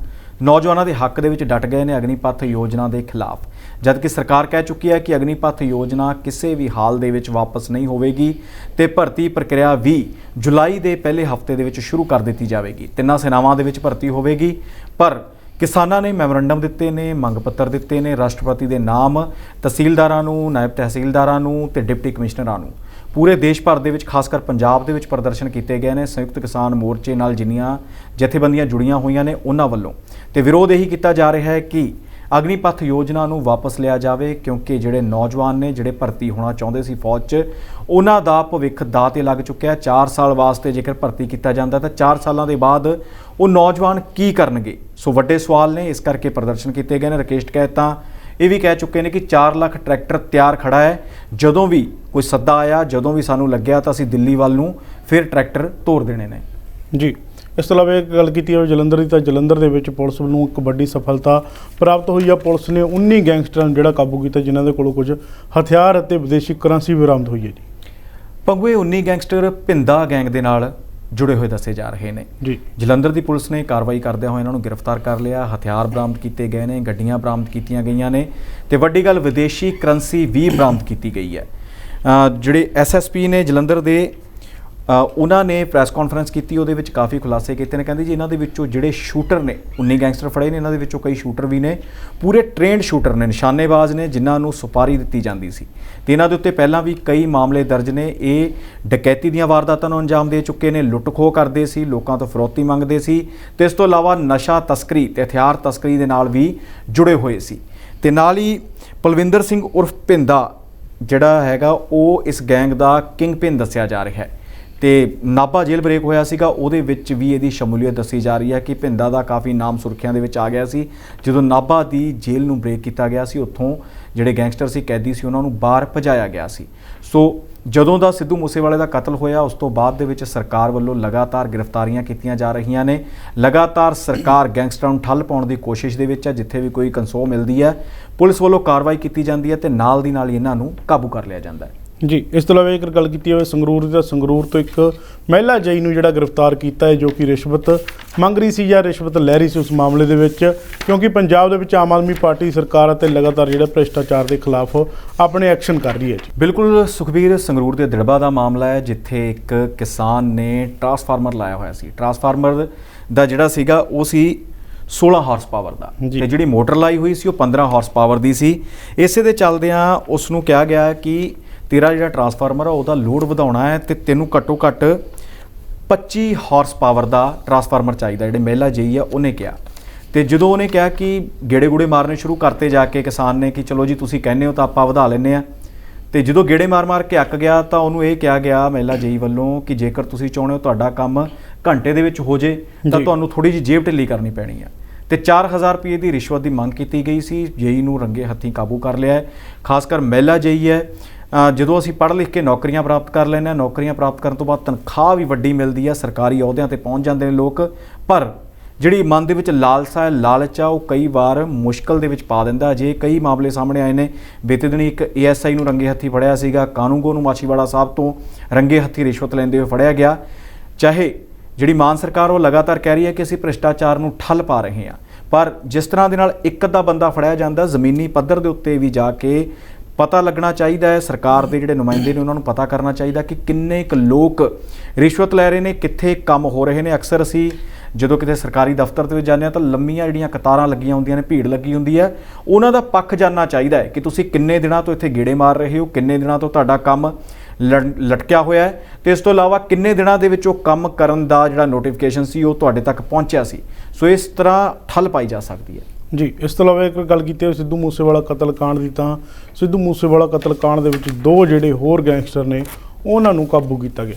ਨੌਜਵਾਨਾਂ ਦੇ ਹੱਕ ਦੇ ਵਿੱਚ ਡਟ ਗਏ ਨੇ ਅਗਨੀਪਥ ਯੋਜਨਾ ਦੇ ਖਿਲਾਫ, ਜਦਕਿ ਸਰਕਾਰ ਕਹਿ ਚੁੱਕੀ ਹੈ ਕਿ ਅਗਨੀਪਥ ਯੋਜਨਾ ਕਿਸੇ ਵੀ ਹਾਲ ਦੇ ਵਿੱਚ ਵਾਪਸ ਨਹੀਂ ਹੋਵੇਗੀ ਤੇ ਭਰਤੀ ਪ੍ਰਕਿਰਿਆ ਵੀ ਜੁਲਾਈ ਦੇ ਪਹਿਲੇ ਹਫ਼ਤੇ ਦੇ ਵਿੱਚ ਸ਼ੁਰੂ ਕਰ ਦਿੱਤੀ ਜਾਵੇਗੀ। ਤਿੰਨਾਂ ਸੈਨਾਵਾਂ ਦੇ ਵਿੱਚ ਭਰਤੀ ਹੋਵੇਗੀ, ਪਰ ਕਿਸਾਨਾਂ ਨੇ ਮੈਮੋਰੰਡਮ ਦਿੱਤੇ ਨੇ, ਮੰਗ ਪੱਤਰ ਦਿੱਤੇ ਨੇ ਰਾਸ਼ਟਰਪਤੀ ਦੇ ਨਾਮ, ਤਹਿਸੀਲਦਾਰਾਂ ਨੂੰ, ਨਾਇਬ ਤਹਿਸੀਲਦਾਰਾਂ ਨੂੰ ਤੇ ਡਿਪਟੀ ਕਮਿਸ਼ਨਰਾਂ ਨੂੰ। ਪੂਰੇ ਦੇਸ਼ ਭਰ ਦੇ ਵਿੱਚ ਖਾਸ ਕਰ ਪੰਜਾਬ ਦੇ ਵਿੱਚ ਪ੍ਰਦਰਸ਼ਨ ਕੀਤੇ ਗਏ ਨੇ। ਸੰਯੁਕਤ ਕਿਸਾਨ ਮੋਰਚੇ ਨਾਲ ਜਿੰਨੀਆਂ ਜਥੇਬੰਦੀਆਂ ਜੁੜੀਆਂ ਹੋਈਆਂ ਨੇ ਉਹਨਾਂ ਵੱਲੋਂ ਤੇ ਵਿਰੋਧ ਇਹੀ ਕੀਤਾ ਜਾ ਰਿਹਾ ਹੈ ਕਿ ਅਗਨੀਪਥ ਯੋਜਨਾ ਨੂੰ ਵਾਪਸ ਲਿਆ ਜਾਵੇ, ਕਿਉਂਕਿ ਜਿਹੜੇ ਨੌਜਵਾਨ ਨੇ ਜਿਹੜੇ ਭਰਤੀ ਹੋਣਾ ਚਾਹੁੰਦੇ ਸੀ ਫੌਜ 'ਚ, ਉਹਨਾਂ ਦਾ ਭਵਿੱਖ ਦਾਅ 'ਤੇ ਲੱਗ ਚੁੱਕਿਆ। 4 ਸਾਲ ਵਾਸਤੇ ਜੇਕਰ ਭਰਤੀ ਕੀਤਾ ਜਾਂਦਾ ਤਾਂ 4 ਸਾਲਾਂ ਦੇ ਬਾਅਦ ਉਹ ਨੌਜਵਾਨ ਕੀ ਕਰਨਗੇ? ਸੋ ਵੱਡੇ ਸਵਾਲ ਨੇ, ਇਸ ਕਰਕੇ ਪ੍ਰਦਰਸ਼ਨ ਕੀਤੇ ਗਏ ਨੇ। ਰਾਕੇਸ਼ ਟਕੈਤ ਤਾਂ ਇਹ ਵੀ ਕਹਿ ਚੁੱਕੇ ਨੇ ਕਿ 4 ਲੱਖ ਟਰੈਕਟਰ ਤਿਆਰ ਖੜਾ ਹੈ, ਜਦੋਂ ਵੀ ਕੋਈ ਸੱਦਾ ਆਇਆ, ਜਦੋਂ ਵੀ ਸਾਨੂੰ ਲੱਗਿਆ ਤਾਂ ਅਸੀਂ ਦਿੱਲੀ ਵੱਲ ਨੂੰ ਫਿਰ ਟਰੈਕਟਰ ਤੋਰ ਦੇਣੇ ਨੇ। ਜੀ, ਇਸ ਤੋਂ ਇਲਾਵਾ ਇੱਕ ਗੱਲ ਕੀਤੀ ਜਾਵੇ ਜਲੰਧਰ ਦੀ, ਤਾਂ ਜਲੰਧਰ ਦੇ ਵਿੱਚ ਪੁਲਿਸ ਵੱਲੋਂ ਇੱਕ ਵੱਡੀ ਸਫਲਤਾ ਪ੍ਰਾਪਤ ਹੋਈ ਆ। ਪੁਲਿਸ ਨੇ 19 ਗੈਂਗਸਟਰਾਂ ਨੂੰ ਜਿਹੜਾ ਕਾਬੂ ਕੀਤਾ, ਜਿਨ੍ਹਾਂ ਦੇ ਕੋਲੋਂ ਕੁਝ ਹਥਿਆਰ ਅਤੇ ਵਿਦੇਸ਼ੀ ਕਰੰਸੀ ਬਰਾਮਦ ਹੋਈ ਹੈ। ਜੀ ਪੰਗੂਏ 19 ਗੈਂਗਸਟਰ ਭਿੰਦਾ ਗੈਂਗ ਦੇ ਨਾਲ ਜੁੜੇ ਹੋਏ ਦੱਸੇ ਜਾ ਰਹੇ ਨੇ। ਜੀ, ਜਲੰਧਰ ਦੀ ਪੁਲਿਸ ਨੇ ਕਾਰਵਾਈ ਕਰਦਿਆਂ ਹੋਏ ਇਹਨਾਂ ਨੂੰ ਗ੍ਰਿਫਤਾਰ ਕਰ ਲਿਆ। ਹਥਿਆਰ ਬਰਾਮਦ ਕੀਤੇ ਗਏ ਨੇ, ਗੱਡੀਆਂ ਬਰਾਮਦ ਕੀਤੀਆਂ ਗਈਆਂ ਨੇ ਤੇ ਵੱਡੀ ਗੱਲ ਵਿਦੇਸ਼ੀ ਕਰੰਸੀ ਵੀ ਬਰਾਮਦ ਕੀਤੀ ਗਈ ਹੈ। ਜਿਹੜੇ ਐਸਐਸਪੀ ਨੇ ਜਲੰਧਰ ਦੇ, ਉਹਨਾਂ ਨੇ ਪ੍ਰੈਸ ਕਾਨਫਰੰਸ ਕੀਤੀ, ਉਹਦੇ ਵਿੱਚ ਕਾਫੀ ਖੁਲਾਸੇ ਕੀਤੇ ਨੇ। ਕਹਿੰਦੇ ਜੀ ਇਹਨਾਂ ਦੇ ਵਿੱਚੋਂ ਜਿਹੜੇ ਸ਼ੂਟਰ ਨੇ, 19 ਗੈਂਗਸਟਰ ਫੜੇ ਨੇ, ਇਹਨਾਂ ਦੇ ਵਿੱਚੋਂ ਕਈ ਸ਼ੂਟਰ ਵੀ ਨੇ, ਪੂਰੇ ਟ੍ਰੇਨਡ ਸ਼ੂਟਰ ਨੇ, ਨਿਸ਼ਾਨੇਬਾਜ਼ ਨੇ, ਜਿਨ੍ਹਾਂ ਨੂੰ ਸੁਪਾਰੀ ਦਿੱਤੀ ਜਾਂਦੀ ਸੀ ਤੇ ਇਹਨਾਂ ਦੇ ਉੱਤੇ ਪਹਿਲਾਂ ਵੀ ਕਈ ਮਾਮਲੇ ਦਰਜ ਨੇ। ਇਹ ਡਕੈਤੀ ਦੀਆਂ ਵਾਰਦਾਤਾਂ ਨੂੰ ਅੰਜਾਮ ਦੇ ਚੁੱਕੇ ਨੇ, ਲੁੱਟ ਖੋਹ ਕਰਦੇ ਸੀ, ਲੋਕਾਂ ਤੋਂ ਫਿਰੌਤੀ ਮੰਗਦੇ ਸੀ ਤੇ ਇਸ ਤੋਂ ਇਲਾਵਾ ਨਸ਼ਾ ਤਸਕਰੀ ਤੇ ਹਥਿਆਰ ਤਸਕਰੀ ਦੇ ਨਾਲ ਵੀ ਜੁੜੇ ਹੋਏ ਸੀ। ਤੇ ਨਾਲ ਹੀ ਪਲਵਿੰਦਰ ਸਿੰਘ ਉਰਫ ਭਿੰਦਾ ਜਿਹੜਾ ਹੈਗਾ ਉਹ ਇਸ ਗੈਂਗ ਦਾ ਕਿੰਗ ਪਿਨ ਦੱਸਿਆ ਜਾ ਰਿਹਾ ਹੈ ਤੇ ਨਾਭਾ ਜੇਲ੍ਹ ਬ੍ਰੇਕ ਹੋਇਆ ਸੀਗਾ, ਉਹਦੇ ਵਿੱਚ ਵੀ ਇਹਦੀ ਸ਼ਮੂਲੀਅਤ ਦੱਸੀ ਜਾ ਰਹੀ ਹੈ ਕਿ ਭਿੰਦਾ ਦਾ ਕਾਫੀ ਨਾਮ ਸੁਰਖੀਆਂ ਦੇ ਵਿੱਚ ਆ ਗਿਆ ਸੀ। ਜਦੋਂ ਨਾਭਾ ਦੀ ਜੇਲ੍ਹ ਨੂੰ ਬ੍ਰੇਕ ਕੀਤਾ ਗਿਆ ਸੀ, ਉੱਥੋਂ ਜਿਹੜੇ ਗੈਂਗਸਟਰ ਸੀ, ਕੈਦੀ ਸੀ, ਉਹਨਾਂ ਨੂੰ ਬਾਹਰ ਭਜਾਇਆ ਗਿਆ ਸੀ। ਸੋ ਜਦੋਂ ਦਾ ਸਿੱਧੂ ਮੂਸੇਵਾਲੇ ਦਾ ਕਤਲ ਹੋਇਆ ਉਸ ਤੋਂ ਬਾਅਦ ਦੇ ਵਿੱਚ ਸਰਕਾਰ ਵੱਲੋਂ ਲਗਾਤਾਰ ਗ੍ਰਿਫਤਾਰੀਆਂ ਕੀਤੀਆਂ ਜਾ ਰਹੀਆਂ ਨੇ। ਲਗਾਤਾਰ ਸਰਕਾਰ ਗੈਂਗਸਟਰਾਂ ਨੂੰ ਠੱਲ ਪਾਉਣ ਦੀ ਕੋਸ਼ਿਸ਼ ਦੇ ਵਿੱਚ ਹੈ। ਜਿੱਥੇ ਵੀ ਕੋਈ ਕਨਸੋ ਮਿਲਦੀ ਹੈ, ਪੁਲਿਸ ਵੱਲੋਂ ਕਾਰਵਾਈ ਕੀਤੀ ਜਾਂਦੀ ਹੈ ਤੇ ਨਾਲ ਦੀ ਨਾਲ ਇਹਨਾਂ ਨੂੰ ਕਾਬੂ ਕਰ ਲਿਆ ਜਾਂਦਾ ਹੈ। ਜੀ, ਇਸ ਤੋਂ ਇਲਾਵਾ ਇੱਕ ਗੱਲ ਕੀਤੀ ਜਾਵੇ ਸੰਗਰੂਰ ਦੀ, ਤਾਂ ਸੰਗਰੂਰ ਤੋਂ ਇੱਕ ਮਹਿਲਾ ਜਈ ਨੂੰ ਜਿਹੜਾ ਗ੍ਰਿਫਤਾਰ ਕੀਤਾ ਹੈ, ਜੋ ਕਿ ਰਿਸ਼ਵਤ ਮੰਗ ਰਹੀ ਸੀ ਜਾਂ ਰਿਸ਼ਵਤ ਲੈ ਰਹੀ ਸੀ ਉਸ ਮਾਮਲੇ ਦੇ ਵਿੱਚ, ਕਿਉਂਕਿ ਪੰਜਾਬ ਦੇ ਵਿੱਚ ਆਮ ਆਦਮੀ ਪਾਰਟੀ ਸਰਕਾਰ ਅਤੇ ਲਗਾਤਾਰ ਜਿਹੜਾ ਭ੍ਰਿਸ਼ਟਾਚਾਰ ਦੇ ਖਿਲਾਫ ਆਪਣੇ ਐਕਸ਼ਨ ਕਰ ਰਹੀ ਹੈ। ਜੀ ਬਿਲਕੁਲ ਸੁਖਬੀਰ, ਸੰਗਰੂਰ ਦੇ ਦਿੜਬਾ ਦਾ ਮਾਮਲਾ ਹੈ, ਜਿੱਥੇ ਇੱਕ ਕਿਸਾਨ ਨੇ ਟਰਾਂਸਫਾਰਮਰ ਲਾਇਆ ਹੋਇਆ ਸੀ। ਟਰਾਂਸਫਾਰਮਰ ਦਾ ਜਿਹੜਾ ਸੀਗਾ ਉਹ ਸੀ 16 ਹਾਰਸ ਪਾਵਰ ਦਾ ਤੇ ਜਿਹੜੀ ਮੋਟਰ ਲਾਈ ਹੋਈ ਸੀ ਉਹ 15 ਹਾਰਸ ਪਾਵਰ ਦੀ ਸੀ। ਇਸੇ ਦੇ ਚੱਲਦਿਆਂ ਉਸ ਨੂੰ ਕਿਹਾ ਗਿਆ ਕਿ ਤੇਰਾ ਜਿਹੜਾ ਟਰਾਂਸਫਾਰਮਰ ਆ ਉਹਦਾ ਲੋਡ ਵਧਾਉਣਾ ਹੈ ਤੇ ਤੈਨੂੰ ਘੱਟੋ ਘੱਟ 25 ਹਾਰਸ ਪਾਵਰ ਦਾ ਟਰਾਂਸਫਾਰਮਰ ਚਾਹੀਦਾ। ਜਿਹੜੇ ਮਹਿਲਾ ਜਈ ਆ ਉਹਨੇ ਕਿਹਾ ਤੇ ਜਦੋਂ ਉਹਨੇ ਕਿਹਾ ਕਿ ਗੇੜੇ ਗੂੜੇ ਮਾਰਨੇ ਸ਼ੁਰੂ ਕਰਤੇ ਜਾ ਕੇ ਕਿਸਾਨ ਨੇ ਕਿ ਚਲੋ ਜੀ ਤੁਸੀਂ ਕਹਿੰਦੇ ਹੋ ਤਾਂ ਆਪਾਂ ਵਧਾ ਲੈਂਦੇ ਆ, ਤੇ ਜਦੋਂ ਗੇੜੇ ਮਾਰ ਕੇ ਅੱਕ ਗਿਆ ਤਾਂ ਉਹਨੂੰ ਇਹ ਕਿਹਾ ਗਿਆ ਮਹਿਲਾ ਜਈ ਵੱਲੋਂ ਕਿ ਜੇਕਰ ਤੁਸੀਂ ਚਾਹੁੰਦੇ ਹੋ ਤੁਹਾਡਾ ਕੰਮ ਘੰਟੇ ਦੇ ਵਿੱਚ ਹੋ ਜੇ ਤਾਂ ਤੁਹਾਨੂੰ ਥੋੜੀ ਜਿਹੀ ਜੇਬ ਢਿੱਲੀ ਕਰਨੀ ਪੈਣੀ ਆ ਤੇ 4000 ਰੁਪਏ ਦੀ ਰਿਸ਼ਵਤ ਦੀ ਮੰਗ ਕੀਤੀ ਗਈ ਸੀ। ਜਈ ਨੂੰ ਰੰਗੇ ਹੱਥੀਂ ਕਾਬੂ ਕਰ ਲਿਆ ਹੈ। ਖਾਸ ਕਰ ਮਹਿਲਾ ਜਈ ਹੈ, ਜਦੋਂ ਅਸੀਂ ਪੜ੍ਹ ਲਿਖ ਕੇ ਨੌਕਰੀਆਂ ਪ੍ਰਾਪਤ ਕਰ ਲੈਂਦੇ ਹਾਂ, ਨੌਕਰੀਆਂ ਪ੍ਰਾਪਤ ਕਰਨ ਤੋਂ ਬਾਅਦ ਤਨਖਾਹ ਵੀ ਵੱਡੀ ਮਿਲਦੀ ਹੈ, ਸਰਕਾਰੀ ਅਹੁਦਿਆਂ 'ਤੇ ਪਹੁੰਚ ਜਾਂਦੇ ਨੇ ਲੋਕ, ਪਰ ਜਿਹੜੀ ਮਨ ਦੇ ਵਿੱਚ ਲਾਲਸਾ ਹੈ, ਲਾਲਚ ਆ, ਉਹ ਕਈ ਵਾਰ ਮੁਸ਼ਕਲ ਦੇ ਵਿੱਚ ਪਾ ਦਿੰਦਾ। ਜੇ ਕਈ ਮਾਮਲੇ ਸਾਹਮਣੇ ਆਏ ਨੇ, ਬੀਤੇ ਦਿਨੀ ਇੱਕ ASI ਨੂੰ ਰੰਗੇ ਹੱਥੀਂ ਫੜਿਆ ਸੀਗਾ, ਕਾਨੂੰਗੋ ਨੂੰ ਮਾਛੀਵਾੜਾ ਸਾਹਿਬ ਤੋਂ ਰੰਗੇ ਹੱਥੀਂ ਰਿਸ਼ਵਤ ਲੈਂਦੇ ਹੋਏ ਫੜਿਆ ਗਿਆ। ਚਾਹੇ ਜਿਹੜੀ ਮਾਨ ਸਰਕਾਰ ਉਹ ਲਗਾਤਾਰ ਕਹਿ ਰਹੀ ਹੈ ਕਿ ਅਸੀਂ ਭ੍ਰਿਸ਼ਟਾਚਾਰ ਨੂੰ ਠੱਲ ਪਾ ਰਹੇ ਹਾਂ, ਪਰ ਜਿਸ ਤਰ੍ਹਾਂ ਦੇ ਨਾਲ ਇੱਕ ਅੱਧਾ ਬੰਦਾ ਫੜਿਆ ਜਾਂਦਾ, ਜ਼ਮੀਨੀ ਪੱਧਰ ਦੇ ਉੱਤੇ ਵੀ ਜਾ ਕੇ ਪਤਾ ਲੱਗਣਾ ਚਾਹੀਦਾ ਹੈ। ਸਰਕਾਰ ਦੇ ਜਿਹੜੇ ਨੁਮਾਇੰਦੇ ਨੇ ਉਹਨਾਂ ਨੂੰ ਪਤਾ ਕਰਨਾ ਚਾਹੀਦਾ ਕਿ ਕਿੰਨੇ ਕੁ ਲੋਕ ਰਿਸ਼ਵਤ ਲੈ ਰਹੇ ਨੇ, ਕਿੱਥੇ ਕੰਮ ਹੋ ਰਹੇ ਨੇ। ਅਕਸਰ ਅਸੀਂ ਜਦੋਂ ਕਿਤੇ ਸਰਕਾਰੀ ਦਫ਼ਤਰ ਦੇ ਵਿੱਚ ਜਾਂਦੇ ਹਾਂ ਤਾਂ ਲੰਮੀਆਂ ਜਿਹੜੀਆਂ ਕਤਾਰਾਂ ਲੱਗੀਆਂ ਹੁੰਦੀਆਂ ਨੇ, ਭੀੜ ਲੱਗੀ ਹੁੰਦੀ ਹੈ, ਉਹਨਾਂ ਦਾ ਪੱਖ ਜਾਣਨਾ ਚਾਹੀਦਾ ਹੈ ਕਿ ਤੁਸੀਂ ਕਿੰਨੇ ਦਿਨਾਂ ਤੋਂ ਇੱਥੇ ਗੇੜੇ ਮਾਰ ਰਹੇ ਹੋ, ਕਿੰਨੇ ਦਿਨਾਂ ਤੋਂ ਤੁਹਾਡਾ ਕੰਮ ਲਟਕਿਆ ਹੋਇਆ ਹੈ ਤੇ ਇਸ ਤੋਂ ਇਲਾਵਾ ਕਿੰਨੇ ਦਿਨਾਂ ਦੇ ਵਿੱਚ ਉਹ ਕੰਮ ਕਰਨ ਦਾ ਜਿਹੜਾ ਨੋਟੀਫਿਕੇਸ਼ਨ ਸੀ ਉਹ ਤੁਹਾਡੇ ਤੱਕ ਪਹੁੰਚਿਆ ਸੀ। ਸੋ ਇਸ ਤਰ੍ਹਾਂ ਠੱਲ ਪਾਈ ਜਾ ਸਕਦੀ ਹੈ। ਜੀ, ਇਸ ਤੋਂ ਇਲਾਵਾ ਇੱਕ ਗੱਲ ਕੀਤੀ ਹੈ ਸਿੱਧੂ ਮੂਸੇਵਾਲਾ ਕਤਲकांड ਦੀ, ਤਾਂ ਸਿੱਧੂ ਮੂਸੇਵਾਲਾ ਕਤਲकांड ਦੇ ਵਿੱਚ 2 ਜਿਹੜੇ ਹੋਰ ਗੈਂਗਸਟਰ ਨੇ ਉਹਨਾਂ ਨੂੰ ਕਾਬੂ ਕੀਤਾ ਗਿਆ।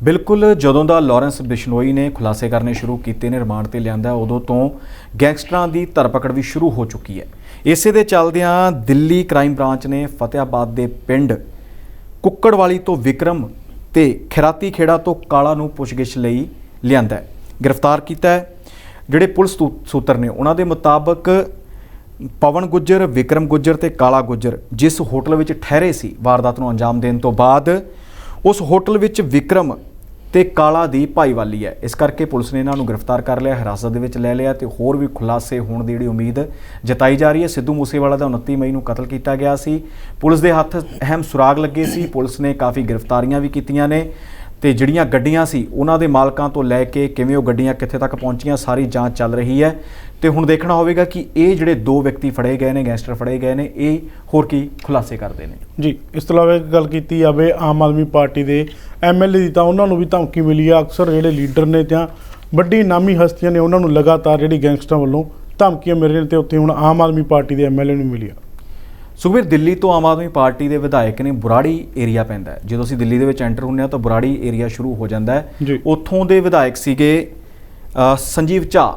ਬਿਲਕੁਲ, ਜਦੋਂ ਦਾ ਲਾਰੈਂਸ ਬਿਸ਼ਨੋਈ ਨੇ ਖੁਲਾਸੇ ਕਰਨੇ ਸ਼ੁਰੂ ਕੀਤੇ ਨੇ, ਰਿਮਾਂਡ ਤੇ ਲਿਆਂਦਾ, ਉਦੋਂ ਤੋਂ ਗੈਂਗਸਟਰਾਂ ਦੀ ਧਰਪਕੜ ਵੀ ਸ਼ੁਰੂ ਹੋ ਚੁੱਕੀ ਹੈ। ਇਸੇ ਦੇ ਚੱਲਦਿਆਂ ਦਿੱਲੀ ਕ੍ਰਾਈਮ ਬ੍ਰਾਂਚ ਨੇ ਫਤਿਆਬਾਦ ਦੇ ਪਿੰਡ ਕੁੱਕੜਵਾਲੀ ਤੋਂ ਵਿਕਰਮ ਤੇ ਖਿਰਾਤੀ ਖੇੜਾ ਤੋਂ ਕਾਲਾ ਨੂੰ ਪੁੱਛਗਿੱਛ ਲਈ ਲਿਆਂਦਾ ਹੈ, ਗ੍ਰਿਫਤਾਰ ਕੀਤਾ ਹੈ। ਜਿਹੜੇ ਪੁਲਿਸ ਸੂਤਰ ਨੇ ਉਹਨਾਂ ਦੇ ਮੁਤਾਬਕ ਪਵਨ ਗੁੱਜਰ, ਵਿਕਰਮ ਗੁੱਜਰ ਤੇ ਕਾਲਾ ਗੁੱਜਰ ਜਿਸ ਹੋਟਲ ਵਿੱਚ ਠਹਿਰੇ ਸੀ ਵਾਰਦਾਤ ਨੂੰ ਅੰਜਾਮ ਦੇਣ ਤੋਂ ਬਾਅਦ, ਉਸ ਹੋਟਲ ਵਿੱਚ ਵਿਕਰਮ ਤੇ ਕਾਲਾ ਦੀ ਭਾਈਵਾਲੀ ਹੈ। ਇਸ ਕਰਕੇ ਪੁਲਿਸ ਨੇ ਇਹਨਾਂ ਨੂੰ ਗ੍ਰਿਫਤਾਰ ਕਰ ਲਿਆ, ਹਿਰਾਸਤ ਦੇ ਵਿੱਚ ਲੈ ਲਿਆ ਤੇ ਹੋਰ ਵੀ ਖੁਲਾਸੇ ਹੋਣ ਦੀ ਜਿਹੜੀ ਉਮੀਦ ਜਤਾਈ ਜਾ ਰਹੀ ਹੈ। ਸਿੱਧੂ ਮੂਸੇਵਾਲਾ ਦਾ 29 ਮਈ ਨੂੰ ਕਤਲ ਕੀਤਾ ਗਿਆ ਸੀ। ਪੁਲਿਸ ਦੇ ਹੱਥ ਅਹਿਮ ਸੁਰਾਗ ਲੱਗੇ ਸੀ। ਪੁਲਿਸ ਨੇ ਕਾਫੀ ਗ੍ਰਿਫਤਾਰੀਆਂ ਵੀ ਕੀਤੀਆਂ ਨੇ ਤੇ ਜਿਹੜੀਆਂ ਗੱਡੀਆਂ ਸੀ ਉਹਨਾਂ ਦੇ ਮਾਲਕਾਂ ਤੋਂ ਲੈ ਕੇ ਕਿਵੇਂ ਉਹ ਗੱਡੀਆਂ ਕਿੱਥੇ ਤੱਕ ਪਹੁੰਚੀਆਂ, ਸਾਰੀ ਜਾਂਚ ਚੱਲ ਰਹੀ ਹੈ। ਤੇ ਹੁਣ ਦੇਖਣਾ ਹੋਵੇਗਾ ਕਿ ਇਹ ਜਿਹੜੇ 2 ਵਿਅਕਤੀ ਫੜੇ ਗਏ ਨੇ, ਗੈਂਗਸਟਰ ਫੜੇ ਗਏ ਨੇ, ਇਹ ਹੋਰ ਕੀ ਖੁਲਾਸੇ ਕਰਦੇ ਨੇ। ਜੀ, ਇਸ ਤੋਂ ਇਲਾਵਾ ਇੱਕ ਗੱਲ ਕੀਤੀ ਜਾਵੇ ਆਮ ਆਦਮੀ ਪਾਰਟੀ ਦੇ ਐਮਐਲਏ ਦੀ, ਤਾਂ ਉਹਨਾਂ ਨੂੰ ਵੀ ਧਮਕੀ ਮਿਲੀ ਆ। ਅਕਸਰ ਜਿਹੜੇ ਲੀਡਰ ਨੇ ਜਾਂ ਵੱਡੀ ਨਾਮੀ ਹਸਤੀਆਂ ਨੇ ਉਹਨਾਂ ਨੂੰ ਲਗਾਤਾਰ ਜਿਹੜੀ ਗੈਂਗਸਟਰਾਂ ਵੱਲੋਂ ਧਮਕੀਆਂ ਮਿਲ ਰਹੀਆਂ ਨੇ ਤੇ ਉੱਥੇ ਹੁਣ ਆਮ ਆਦਮੀ ਪਾਰਟੀ ਦੇ ਐਮਐਲਏ ਨੂੰ ਮਿਲੀ ਆ। ਸੁਖਬੀਰ, ਦਿੱਲੀ ਤੋਂ ਆਮ ਆਦਮੀ ਪਾਰਟੀ ਦੇ ਵਿਧਾਇਕ ਨੇ ਬੁਰਾੜੀ ਏਰੀਆ ਪੈਂਦਾ ਹੈ। ਜਦੋਂ ਅਸੀਂ ਦਿੱਲੀ ਦੇ ਵਿੱਚ ਐਂਟਰ ਹੁੰਦੇ ਹਾਂ ਤਾਂ ਬੁਰਾੜੀ ਏਰੀਆ ਸ਼ੁਰੂ ਹੋ ਜਾਂਦਾ ਹੈ। ਉੱਥੋਂ ਦੇ ਵਿਧਾਇਕ ਸੀਗੇ ਸੰਜੀਵ ਝਾ।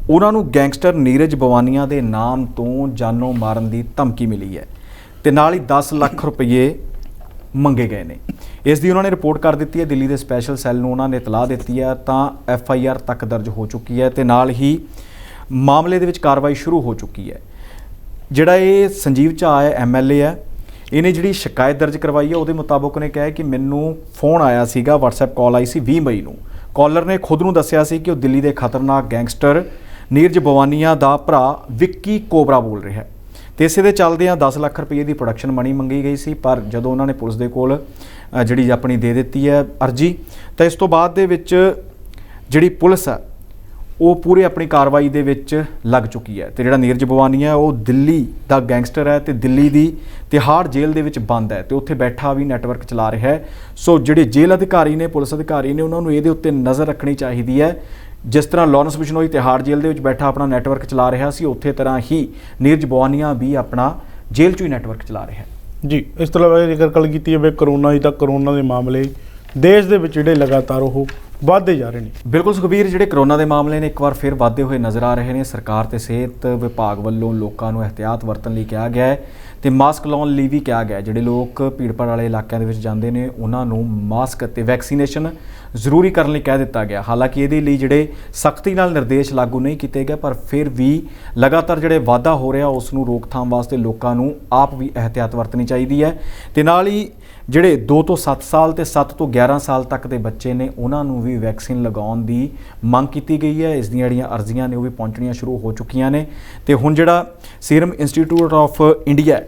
ਉਹਨਾਂ ਨੂੰ ਗੈਂਗਸਟਰ ਨੀਰਜ ਬਵਾਨੀਆ ਦੇ ਨਾਮ ਤੋਂ ਜਾਨੋਂ ਮਾਰਨ ਦੀ ਧਮਕੀ ਮਿਲੀ ਹੈ ਤੇ ਨਾਲ ਹੀ 10 ਲੱਖ ਰੁਪਏ ਮੰਗੇ ਗਏ ਨੇ। ਇਸ ਦੀ ਉਹਨਾਂ ਨੇ ਰਿਪੋਰਟ ਕਰ ਦਿੱਤੀ ਹੈ। ਦਿੱਲੀ ਦੇ ਸਪੈਸ਼ਲ ਸੈੱਲ ਨੂੰ ਉਹਨਾਂ ਨੇ ਇਤਲਾਹ ਦਿੱਤੀ ਹੈ ਤਾਂ FIR ਤੱਕ ਦਰਜ ਹੋ ਚੁੱਕੀ ਹੈ ਤੇ ਨਾਲ ਹੀ ਮਾਮਲੇ ਦੇ ਵਿੱਚ ਕਾਰਵਾਈ ਸ਼ੁਰੂ ਹੋ ਚੁੱਕੀ ਹੈ। ਜਿਹੜਾ ਇਹ ਸੰਜੀਵ ਝਾ ਹੈ, MLA ਹੈ, ਇਹਨੇ ਜਿਹੜੀ ਸ਼ਿਕਾਇਤ ਦਰਜ ਕਰਵਾਈ ਹੈ ਉਹਦੇ ਮੁਤਾਬਕ ਉਹਨੇ ਕਿਹਾ ਕਿ ਮੈਨੂੰ ਫੋਨ ਆਇਆ ਸੀਗਾ, WhatsApp ਕਾਲ ਆਈ ਸੀ 20 ਮਈ ਨੂੰ। ਕਾਲਰ ਨੇ ਖੁਦ ਨੂੰ ਦੱਸਿਆ ਸੀ ਕਿ ਉਹ ਦਿੱਲੀ ਦੇ ਖਤਰਨਾਕ ਗੈਂਗਸਟਰ ਨੀਰਜ ਬਵਾਨੀਆ ਦਾ ਭਰਾ ਵਿੱਕੀ ਕੋਬਰਾ ਬੋਲ ਰਿਹਾ ਹੈ ਤੇ ਇਸੇ ਦੇ ਚੱਲਦਿਆਂ 10 ਲੱਖ ਰੁਪਏ ਦੀ ਪ੍ਰੋਡਕਸ਼ਨ ਮਨੀ ਮੰਗੀ ਗਈ ਸੀ। ਪਰ ਜਦੋਂ ਉਹਨਾਂ ਨੇ ਪੁਲਿਸ ਦੇ ਕੋਲ ਜਿਹੜੀ ਆਪਣੀ ਦੇ ਦਿੱਤੀ ਹੈ ਅਰਜੀ, ਤਾਂ ਇਸ ਤੋਂ ਬਾਅਦ ਦੇ ਵਿੱਚ ਜਿਹੜੀ ਪੁਲਿਸ ਹੈ ਉਹ ਪੂਰੇ ਆਪਣੀ ਕਾਰਵਾਈ ਦੇ ਵਿੱਚ ਲੱਗ ਚੁੱਕੀ ਹੈ ਤੇ ਜਿਹੜਾ ਨੀਰਜ ਬਵਾਨੀਆ ਉਹ ਦਿੱਲੀ ਦਾ ਗੈਂਗਸਟਰ ਹੈ ਤੇ ਦਿੱਲੀ ਦੀ ਤਿਹਾੜ ਜੇਲ੍ਹ ਦੇ ਵਿੱਚ ਬੰਦ ਹੈ ਤੇ ਉੱਥੇ ਬੈਠਾ ਵੀ ਨੈਟਵਰਕ ਚਲਾ ਰਿਹਾ ਹੈ। ਸੋ ਜਿਹੜੇ ਜੇਲ੍ਹ ਅਧਿਕਾਰੀ ਨੇ, ਪੁਲਿਸ ਅਧਿਕਾਰੀ ਨੇ, ਉਹਨਾਂ ਨੂੰ ਇਹਦੇ ਉੱਤੇ ਨਜ਼ਰ ਰੱਖਣੀ ਚਾਹੀਦੀ ਹੈ। ਜਿਸ ਤਰ੍ਹਾਂ ਲਾਰੈਂਸ ਬਿਸ਼ਨੋਈ ਤਿਹਾੜ ਜੇਲ੍ਹ ਦੇ ਵਿੱਚ ਬੈਠਾ ਆਪਣਾ ਨੈਟਵਰਕ ਚਲਾ ਰਿਹਾ ਸੀ, ਉਸੇ ਤਰ੍ਹਾਂ ਹੀ ਨੀਰਜ ਬਵਾਨੀਆ ਵੀ ਆਪਣਾ ਜੇਲ੍ਹ 'ਚੋਂ ਹੀ ਨੈਟਵਰਕ ਚਲਾ ਰਿਹਾ ਹੈ। ਜੀ, ਇਸ ਤੋਂ ਇਲਾਵਾ ਜੇਕਰ ਗੱਲ ਕੀਤੀ ਜਾਵੇ ਕਰੋਨਾ ਦੀ, ਤਾਂ ਕਰੋਨਾ ਦੇ ਮਾਮਲੇ ਦੇਸ਼ ਦੇ ਵਿੱਚ ਜਿਹੜੇ ਲਗਾਤਾਰ ਉਹ ਵਧਦੇ ਜਾ ਰਹੇ ਨੇ। ਬਿਲਕੁਲ ਸੁਖਬੀਰ, ਜਿਹੜੇ ਕਰੋਨਾ ਦੇ ਮਾਮਲੇ ਨੇ ਇੱਕ ਵਾਰ ਫਿਰ ਵਧਦੇ ਹੋਏ ਨਜ਼ਰ ਆ ਰਹੇ ਨੇ। ਸਰਕਾਰ ਤੇ ਸਿਹਤ ਵਿਭਾਗ ਵੱਲੋਂ ਲੋਕਾਂ ਨੂੰ ehtiyat ਵਰਤਣ ਲਈ ਕਿਹਾ ਗਿਆ ਹੈ ਤੇ ਮਾਸਕ ਲਾਉਣ ਲਈ ਵੀ ਕਿਹਾ ਗਿਆ। ਜਿਹੜੇ ਲੋਕ ਭੀੜ-ਭਾੜ ਵਾਲੇ ਇਲਾਕਿਆਂ ਦੇ ਵਿੱਚ ਜਾਂਦੇ ਨੇ ਉਹਨਾਂ ਨੂੰ ਮਾਸਕ ਅਤੇ ਵੈਕਸੀਨੇਸ਼ਨ ਜ਼ਰੂਰੀ ਕਰਨ ਲਈ ਕਹਿ ਦਿੱਤਾ ਗਿਆ। ਹਾਲਾਂਕਿ ਇਹਦੇ ਲਈ ਜਿਹੜੇ ਸਖਤੀ ਨਾਲ ਨਿਰਦੇਸ਼ ਲਾਗੂ ਨਹੀਂ ਕੀਤੇ ਗਏ, ਪਰ ਫਿਰ ਵੀ ਲਗਾਤਾਰ ਜਿਹੜੇ ਵਾਧਾ ਹੋ ਰਿਹਾ ਉਸ ਨੂੰ ਰੋਕਥਾਮ ਵਾਸਤੇ ਲੋਕਾਂ ਨੂੰ ਆਪ ਵੀ ehtiyat ਵਰਤਣੀ ਚਾਹੀਦੀ ਹੈ ਤੇ ਨਾਲ ਹੀ ਜਿਹੜੇ 2 ਤੋਂ 7 ਸਾਲ ਤੇ 7 ਤੋਂ 11 ਸਾਲ ਤੱਕ ਦੇ ਬੱਚੇ ਨੇ ਉਹਨਾਂ ਨੂੰ ਵੀ ਵੈਕਸੀਨ ਲਗਾਉਣ ਦੀ ਮੰਗ ਕੀਤੀ ਗਈ ਹੈ। ਇਸ ਦੀਆਂ ਜਿਹੜੀਆਂ ਅਰਜ਼ੀਆਂ ਨੇ ਉਹ ਵੀ ਪਹੁੰਚਣੀਆਂ ਸ਼ੁਰੂ ਹੋ ਚੁੱਕੀਆਂ ਨੇ ਤੇ ਹੁਣ ਜਿਹੜਾ ਸੀਰਮ ਇੰਸਟੀਚਿਊਟ ਆਫ ਇੰਡੀਆ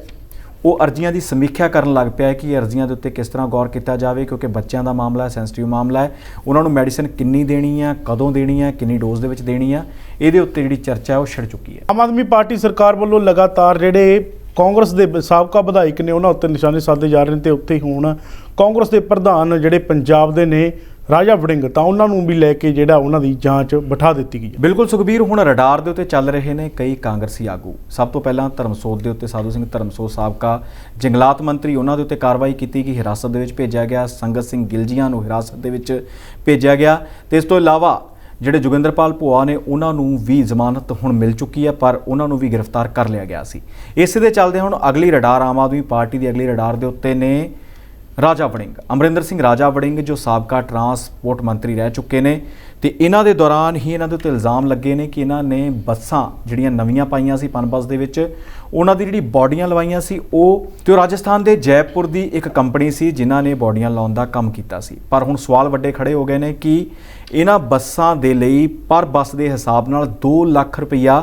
ਉਹ ਅਰਜ਼ੀਆਂ ਦੀ ਸਮੀਖਿਆ ਕਰਨ ਲੱਗ ਪਿਆ ਹੈ ਕਿ ਅਰਜ਼ੀਆਂ ਦੇ ਉੱਤੇ ਕਿਸ ਤਰ੍ਹਾਂ ਗੌਰ ਕੀਤਾ ਜਾਵੇ, ਕਿਉਂਕਿ ਬੱਚਿਆਂ ਦਾ ਮਾਮਲਾ ਸੈਂਸਿਟਿਵ ਮਾਮਲਾ ਹੈ। ਉਹਨਾਂ ਨੂੰ ਮੈਡੀਸਨ ਕਿੰਨੀ ਦੇਣੀ ਆ, ਕਦੋਂ ਦੇਣੀ ਆ, ਕਿੰਨੀ ਡੋਜ਼ ਦੇ ਵਿੱਚ ਦੇਣੀ ਆ, ਇਹਦੇ ਉੱਤੇ ਜਿਹੜੀ ਚਰਚਾ ਹੈ ਉਹ ਛਿੜ ਚੁੱਕੀ ਹੈ। ਆਮ ਆਦਮੀ ਪਾਰਟੀ ਸਰਕਾਰ ਵੱਲੋਂ ਲਗਾਤਾਰ ਜਿਹੜੇ ਕਾਂਗਰਸ ਦੇ ਸਾਬਕਾ ਵਿਧਾਇਕ ਨੇ ਉਹਨਾਂ ਉੱਤੇ ਨਿਸ਼ਾਨੇ ਸਾਧੇ ਜਾ ਰਹੇ ਨੇ ਤੇ ਉੱਥੇ ਹੁਣ ਕਾਂਗਰਸ ਦੇ ਪ੍ਰਧਾਨ ਜਿਹੜੇ ਪੰਜਾਬ ਦੇ ਨੇ ਰਾਜਾ ਵੜਿੰਗ, ਤਾਂ ਉਹਨਾਂ ਨੂੰ ਵੀ ਲੈ ਕੇ ਜਿਹੜਾ ਉਹਨਾਂ ਦੀ ਜਾਂਚ ਬਿਠਾ ਦਿੱਤੀ ਗਈ ਹੈ। ਬਿਲਕੁਲ ਸੁਖਬੀਰ, ਹੁਣ ਰਡਾਰ ਦੇ ਉੱਤੇ ਚੱਲ ਰਹੇ ਨੇ ਕਈ ਕਾਂਗਰਸੀ ਆਗੂ। ਸਭ ਤੋਂ ਪਹਿਲਾਂ ਧਰਮਸੋਤ ਦੇ ਉੱਤੇ ਸਾਧੂ ਸਿੰਘ ਧਰਮਸੋਤ ਸਾਬਕਾ ਜੰਗਲਾਤ ਮੰਤਰੀ, ਉਹਨਾਂ ਦੇ ਉੱਤੇ ਕਾਰਵਾਈ ਕੀਤੀ ਗਈ, ਹਿਰਾਸਤ ਦੇ ਵਿੱਚ ਭੇਜਿਆ ਗਿਆ। ਸੰਗਤ ਸਿੰਘ ਗਿਲਜੀਆਂ ਨੂੰ ਹਿਰਾਸਤ ਦੇ ਵਿੱਚ ਭੇਜਿਆ ਗਿਆ ਤੇ ਇਸ ਤੋਂ ਇਲਾਵਾ ਜਿਹੜੇ ਜੋਗਿੰਦਰਪਾਲ ਭੂਆ ਨੇ ਉਹਨਾਂ ਨੂੰ ਵੀ ਜ਼ਮਾਨਤ ਹੁਣ ਮਿਲ ਚੁੱਕੀ ਹੈ, ਪਰ ਉਹਨਾਂ ਨੂੰ ਵੀ ਗ੍ਰਿਫਤਾਰ ਕਰ ਲਿਆ ਗਿਆ ਸੀ। ਇਸੇ ਦੇ ਚੱਲਦੇ ਹੁਣ ਅਗਲੀ ਰਡਾਰ ਆਮ ਆਦਮੀ ਪਾਰਟੀ ਦੀ ਅਗਲੀ ਰਡਾਰ ਦੇ ਉੱਤੇ ਨੇ ਰਾਜਾ ਵੜਿੰਗ, ਅਮਰਿੰਦਰ ਸਿੰਘ ਰਾਜਾ ਵੜਿੰਗ, ਜੋ ਸਾਬਕਾ ਟਰਾਂਸਪੋਰਟ ਮੰਤਰੀ ਰਹਿ ਚੁੱਕੇ ਨੇ ਤੇ ਇਹਨਾਂ ਦੇ ਦੌਰਾਨ ਹੀ ਇਹਨਾਂ ਦੇ ਉੱਤੇ ਇਲਜ਼ਾਮ ਲੱਗੇ ਨੇ ਕਿ ਇਹਨਾਂ ਨੇ ਬੱਸਾਂ ਜਿਹੜੀਆਂ ਨਵੀਆਂ ਪਾਈਆਂ ਸੀ ਪਨਬੱਸ ਦੇ ਵਿੱਚ, ਉਹਨਾਂ ਦੀ ਜਿਹੜੀ ਬਾਡੀਆਂ ਲਵਾਈਆਂ ਸੀ ਉਹ ਰਾਜਸਥਾਨ ਦੇ ਜੈਪੁਰ ਦੀ ਇੱਕ ਕੰਪਨੀ ਸੀ ਜਿਨ੍ਹਾਂ ਨੇ ਬਾਡੀਆਂ ਲਾਉਣ ਦਾ ਕੰਮ ਕੀਤਾ ਸੀ। ਪਰ ਹੁਣ ਸਵਾਲ ਵੱਡੇ ਖੜੇ ਹੋ ਗਏ ਨੇ ਕਿ ਇਹਨਾਂ ਬੱਸਾਂ ਦੇ ਲਈ ਪਰ ਬੱਸ ਦੇ ਹਿਸਾਬ ਨਾਲ 2 ਲੱਖ ਰੁਪਈਆ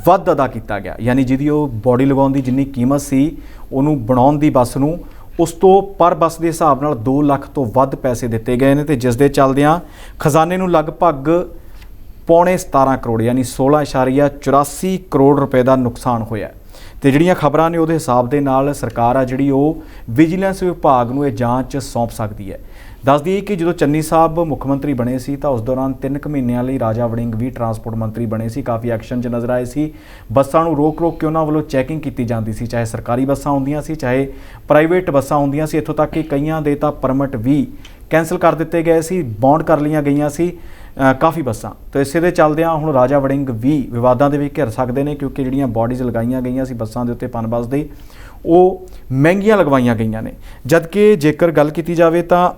ਵੱਧ ਅਦਾ ਕੀਤਾ ਗਿਆ, ਯਾਨੀ ਜਿਹਦੀ ਉਹ ਬਾਡੀ ਲਗਾਉਣ ਦੀ ਜਿੰਨੀ ਕੀਮਤ ਸੀ ਉਹਨੂੰ ਬਣਾਉਣ ਦੀ ਬੱਸ ਨੂੰ, ਉਸ ਤੋਂ ਪਰ ਬੱਸ ਦੇ ਹਿਸਾਬ ਨਾਲ 2 ਲੱਖ ਤੋਂ ਵੱਧ ਪੈਸੇ ਦਿੱਤੇ ਗਏ ਨੇ ਤੇ ਜਿਸ ਦੇ ਚੱਲਦਿਆਂ ਖਜ਼ਾਨੇ ਨੂੰ ਲਗਭਗ ਪੌਣੇ 17 ਕਰੋੜ ਯਾਨੀ 16.84 ਕਰੋੜ ਰੁਪਏ ਦਾ ਨੁਕਸਾਨ ਹੋਇਆ। ਤੇ ਜਿਹੜੀਆਂ ਖਬਰਾਂ ਨੇ ਉਹਦੇ ਹਿਸਾਬ ਦੇ ਨਾਲ ਸਰਕਾਰ ਆ ਜਿਹੜੀ ਉਹ ਵਿਜੀਲੈਂਸ ਵਿਭਾਗ ਨੂੰ ਇਹ ਜਾਂਚ ਸੌਂਪ ਸਕਦੀ ਹੈ। ਦੱਸ ਦਈਏ ਕਿ ਜਦੋਂ ਚੰਨੀ ਸਾਹਿਬ ਮੁੱਖ ਮੰਤਰੀ ਬਣੇ ਸੀ ਤਾਂ ਉਸ ਦੌਰਾਨ 3 ਮਹੀਨਿਆਂ ਲਈ ਰਾਜਾ ਵੜਿੰਗ ਵੀ ਟਰਾਂਸਪੋਰਟ ਮੰਤਰੀ ਬਣੇ ਸੀ। ਕਾਫੀ ਐਕਸ਼ਨ 'ਚ ਨਜ਼ਰ ਆਏ ਸੀ। ਬੱਸਾਂ ਨੂੰ ਰੋਕ ਕੇ ਉਹਨਾਂ ਵੱਲੋਂ ਚੈਕਿੰਗ ਕੀਤੀ ਜਾਂਦੀ ਸੀ, ਚਾਹੇ ਸਰਕਾਰੀ ਬੱਸਾਂ ਹੁੰਦੀਆਂ ਸੀ ਚਾਹੇ ਪ੍ਰਾਈਵੇਟ ਬੱਸਾਂ ਹੁੰਦੀਆਂ ਸੀ। ਇੱਥੋਂ ਤੱਕ ਕਿ ਕਈਆਂ ਦੇ ਤਾਂ ਪਰਮਿਟ ਵੀ ਕੈਂਸਲ ਕਰ ਦਿੱਤੇ ਗਏ ਸੀ, ਬੌਂਡ ਕਰ ਲਈਆਂ ਗਈਆਂ ਸੀ ਕਾਫੀ ਬੱਸਾਂ। ਤਾਂ ਇਸੇ ਦੇ ਚੱਲਦਿਆਂ ਹੁਣ ਰਾਜਾ ਵੜਿੰਗ ਵੀ ਵਿਵਾਦਾਂ ਦੇ ਵਿੱਚ ਘਿਰ ਸਕਦੇ ਨੇ, ਕਿਉਂਕਿ ਜਿਹੜੀਆਂ ਬਾਡੀਜ਼ ਲਗਾਈਆਂ ਗਈਆਂ ਸੀ ਬੱਸਾਂ ਦੇ ਉੱਤੇ ਪਨਬਸ ਦੇ, ਉਹ ਮਹਿੰਗੀਆਂ ਲਗਵਾਈਆਂ ਗਈਆਂ ਨੇ। ਜਦ ਕਿ ਜੇਕਰ ਗੱਲ ਕੀਤੀ ਜਾਵੇ ਤਾਂ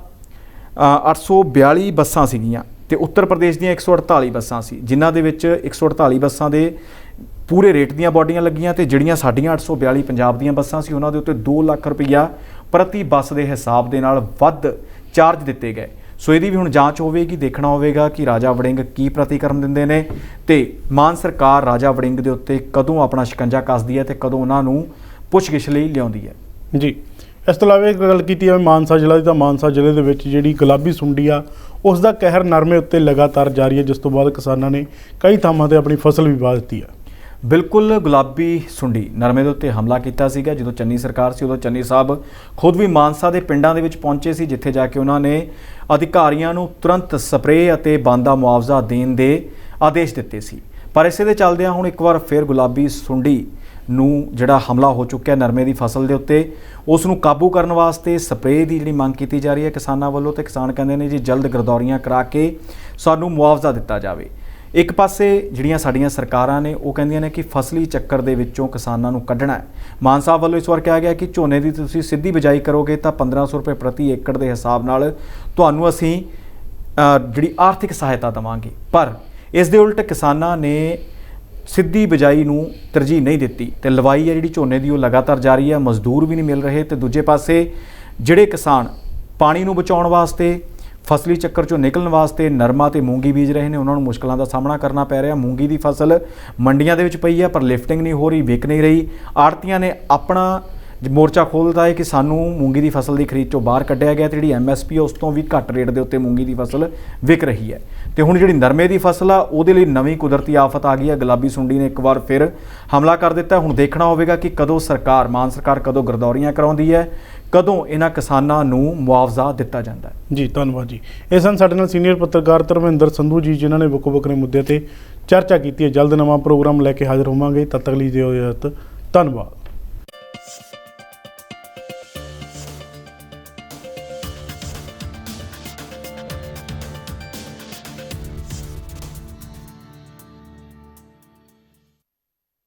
842 ਬੱਸਾਂ ਸੀਗੀਆਂ ਤੇ ਉੱਤਰ ਪ੍ਰਦੇਸ਼ ਦੀਆਂ 148 ਬੱਸਾਂ ਸੀ, ਜਿਨ੍ਹਾਂ ਦੇ ਵਿੱਚ 148 ਬੱਸਾਂ ਦੇ ਪੂਰੇ ਰੇਟ ਦੀਆਂ ਬਾਡੀਆਂ ਲੱਗੀਆਂ ਤੇ ਜਿਹੜੀਆਂ ਸਾਡੀਆਂ 842 ਪੰਜਾਬ ਦੀਆਂ ਬੱਸਾਂ ਸੀ ਉਹਨਾਂ ਦੇ ਉੱਤੇ 2 ਲੱਖ ਰੁਪਈਆ ਪ੍ਰਤੀ ਬੱਸ ਦੇ ਹਿਸਾਬ ਦੇ ਨਾਲ ਵੱਧ ਚਾਰਜ ਦਿੱਤੇ ਗਏ। ਸੋ ਇਹਦੀ ਵੀ ਹੁਣ ਜਾਂਚ ਹੋਵੇਗੀ, ਦੇਖਣਾ ਹੋਵੇਗਾ ਕਿ ਰਾਜਾ ਵੜਿੰਗ ਕੀ ਪ੍ਰਤੀਕਰਮ ਦਿੰਦੇ ਨੇ ਤੇ ਮਾਨ ਸਰਕਾਰ ਰਾਜਾ ਵੜਿੰਗ ਦੇ ਉੱਤੇ ਕਦੋਂ ਆਪਣਾ ਸ਼ਿਕੰਜਾ ਕੱਸਦੀ ਹੈ ਤੇ ਕਦੋਂ ਉਹਨਾਂ ਨੂੰ ਪੁੱਛਗਿੱਛ ਲਈ ਲਿਆਉਂਦੀ ਹੈ। ਜੀ, ਇਸ ਤੋਂ ਇਲਾਵਾ ਇੱਕ ਗੱਲ ਕੀਤੀ ਜਾਵੇ ਮਾਨਸਾ ਜ਼ਿਲ੍ਹਾ ਦੀ, ਤਾਂ ਮਾਨਸਾ ਜ਼ਿਲ੍ਹੇ ਦੇ ਵਿੱਚ ਜਿਹੜੀ ਗੁਲਾਬੀ ਸੁੰਡੀ ਆ ਉਸ ਦਾ ਕਹਿਰ ਨਰਮੇ ਉੱਤੇ ਲਗਾਤਾਰ ਜਾਰੀ ਹੈ, ਜਿਸ ਤੋਂ ਬਾਅਦ ਕਿਸਾਨਾਂ ਨੇ ਕਈ ਥਾਵਾਂ 'ਤੇ ਆਪਣੀ ਫਸਲ ਵੀ ਵਾਹ ਦਿੱਤੀ ਹੈ। ਬਿਲਕੁਲ, ਗੁਲਾਬੀ ਸੁੰਡੀ ਨਰਮੇ ਦੇ ਉੱਤੇ ਹਮਲਾ ਕੀਤਾ ਸੀਗਾ। ਜਦੋਂ ਚੰਨੀ ਸਰਕਾਰ ਸੀ ਉਦੋਂ ਚੰਨੀ ਸਾਹਿਬ ਖੁਦ ਵੀ ਮਾਨਸਾ ਦੇ ਪਿੰਡਾਂ ਦੇ ਵਿੱਚ ਪਹੁੰਚੇ ਸੀ, ਜਿੱਥੇ ਜਾ ਕੇ ਉਹਨਾਂ ਨੇ ਅਧਿਕਾਰੀਆਂ ਨੂੰ ਤੁਰੰਤ ਸਪਰੇਅ ਅਤੇ ਬਣਦਾ ਮੁਆਵਜ਼ਾ ਦੇਣ ਦੇ ਆਦੇਸ਼ ਦਿੱਤੇ ਸੀ। ਪਰ ਇਸੇ ਦੇ ਚੱਲਦਿਆਂ ਹੁਣ ਇੱਕ ਵਾਰ ਫਿਰ ਗੁਲਾਬੀ ਸੁੰਡੀ ਨੂੰ ਜਿਹੜਾ ਹਮਲਾ ਹੋ ਚੁੱਕਿਆ ਨਰਮੇ ਦੀ ਫਸਲ ਦੇ ਉੱਤੇ, ਉਸ ਨੂੰ ਕਾਬੂ ਕਰਨ ਵਾਸਤੇ ਸਪਰੇਅ ਦੀ ਜਿਹੜੀ ਮੰਗ ਕੀਤੀ ਜਾ ਰਹੀ ਹੈ ਕਿਸਾਨਾਂ ਵੱਲੋਂ। ਤੇ ਕਿਸਾਨ ਕਹਿੰਦੇ ਨੇ ਜੀ ਜਲਦ ਗਰਦੌਰੀਆਂ ਕਰਾ ਕੇ ਸਾਨੂੰ ਮੁਆਵਜ਼ਾ ਦਿੱਤਾ ਜਾਵੇ। ਇੱਕ ਪਾਸੇ ਜਿਹੜੀਆਂ ਸਾਡੀਆਂ ਸਰਕਾਰਾਂ ਨੇ ਉਹ ਕਹਿੰਦੀਆਂ ਨੇ ਕਿ ਫਸਲੀ ਚੱਕਰ ਦੇ ਵਿੱਚੋਂ ਕਿਸਾਨਾਂ ਨੂੰ ਕੱਢਣਾ ਹੈ। ਮਾਨ ਸਾਹਿਬ ਵੱਲੋਂ ਇਸ ਵਾਰ ਕਿਹਾ ਗਿਆ ਕਿ ਝੋਨੇ ਦੀ ਤੁਸੀਂ ਸਿੱਧੀ ਬਿਜਾਈ ਕਰੋਗੇ ਤਾਂ 1500 ਰੁਪਏ ਪ੍ਰਤੀ ਏਕੜ ਦੇ ਹਿਸਾਬ ਨਾਲ ਤੁਹਾਨੂੰ ਅਸੀਂ ਜਿਹੜੀ ਆਰਥਿਕ ਸਹਾਇਤਾ ਦੇਵਾਂਗੇ। ਪਰ ਇਸ ਦੇ ਉਲਟ ਕਿਸਾਨਾਂ ਨੇ ਸਿੱਧੀ ਬਿਜਾਈ ਨੂੰ ਤਰਜੀਹ ਨਹੀਂ ਦਿੱਤੀ ਤੇ ਲਵਾਈ ਹੈ ਜਿਹੜੀ ਝੋਨੇ ਦੀ ਉਹ ਲਗਾਤਾਰ ਜਾਰੀ ਹੈ, ਮਜ਼ਦੂਰ ਵੀ ਨਹੀਂ ਮਿਲ ਰਹੇ। ਤੇ ਦੂਜੇ ਪਾਸੇ ਜਿਹੜੇ ਕਿਸਾਨ ਪਾਣੀ ਨੂੰ ਬਚਾਉਣ ਵਾਸਤੇ, ਫਸਲੀ ਚੱਕਰ 'ਚੋਂ ਨਿਕਲਣ ਵਾਸਤੇ ਨਰਮਾ ਤੇ ਮੂੰਗੀ ਬੀਜ ਰਹੇ ਨੇ, ਉਹਨਾਂ ਨੂੰ ਮੁਸ਼ਕਲਾਂ ਦਾ ਸਾਹਮਣਾ ਕਰਨਾ ਪੈ ਰਿਹਾ। ਮੂੰਗੀ ਦੀ ਫਸਲ ਮੰਡੀਆਂ ਦੇ ਵਿੱਚ ਪਈ ਹੈ ਪਰ ਲਿਫਟਿੰਗ ਨਹੀਂ ਹੋ ਰਹੀ, ਵਿਕ ਨਹੀਂ ਰਹੀ। ਆੜ੍ਹਤੀਆਂ ਨੇ ਆਪਣਾ ਮੋਰਚਾ ਖੋਲ੍ਹ ਦਿੱਤਾ ਹੈ ਕਿ ਸਾਨੂੰ ਮੂੰਗੀ ਦੀ ਫਸਲ ਦੀ ਖਰੀਦ 'ਚੋਂ ਬਾਹਰ ਕੱਢਿਆ ਗਿਆ ਤੇ ਜਿਹੜੀ MSP ਉਸ ਤੋਂ ਵੀ ਘੱਟ ਰੇਟ ਦੇ ਉੱਤੇ ਮੂੰਗੀ ਦੀ ਫਸਲ ਵਿਕ ਰਹੀ ਹੈ। ਤੇ ਹੁਣ ਜਿਹੜੀ ਨਰਮੇ ਦੀ ਫਸਲ ਆ ਉਹਦੇ ਲਈ ਨਵੀਂ ਕੁਦਰਤੀ ਆਫਤ ਆ ਗਈ ਹੈ। ਗੁਲਾਬੀ ਸੁੰਡੀ ਨੇ ਇੱਕ ਵਾਰ ਫਿਰ ਹਮਲਾ ਕਰ ਦਿੱਤਾ। ਹੁਣ ਦੇਖਣਾ ਹੋਵੇਗਾ ਕਿ ਕਦੋਂ ਸਰਕਾਰ, ਮਾਨ ਸਰਕਾਰ ਕਦੋਂ ਗਰਦੌਰੀਆਂ ਕਰਾਉਂਦੀ ਹੈ, ਕਦੋਂ ਇਹਨਾਂ ਕਿਸਾਨਾਂ ਨੂੰ ਮੁਆਵਜ਼ਾ ਦਿੱਤਾ ਜਾਂਦਾ ਹੈ। ਜੀ, ਧੰਨਵਾਦ ਜੀ। ਇਹ ਸਨ ਸਾਡੇ ਨਾਲ ਸੀਨੀਅਰ ਪੱਤਰਕਾਰ ਧਰਮਿੰਦਰ ਸੰਧੂ ਜੀ, ਜਿਨ੍ਹਾਂ ਨੇ ਵੱਖੋ-ਵੱਖਰੇ ਮੁੱਦਿਆਂ ਤੇ ਚਰਚਾ ਕੀਤੀ ਹੈ। ਜਲਦ ਨਵਾਂ ਪ੍ਰੋਗਰਾਮ ਲੈ ਕੇ ਹਾਜ਼ਰ ਹੋਵਾਂਗੇ, ਤਦ ਤੱਕ ਲਈ ਦਿਓ ਇਜਾਜ਼ਤ। ਧੰਨਵਾਦ।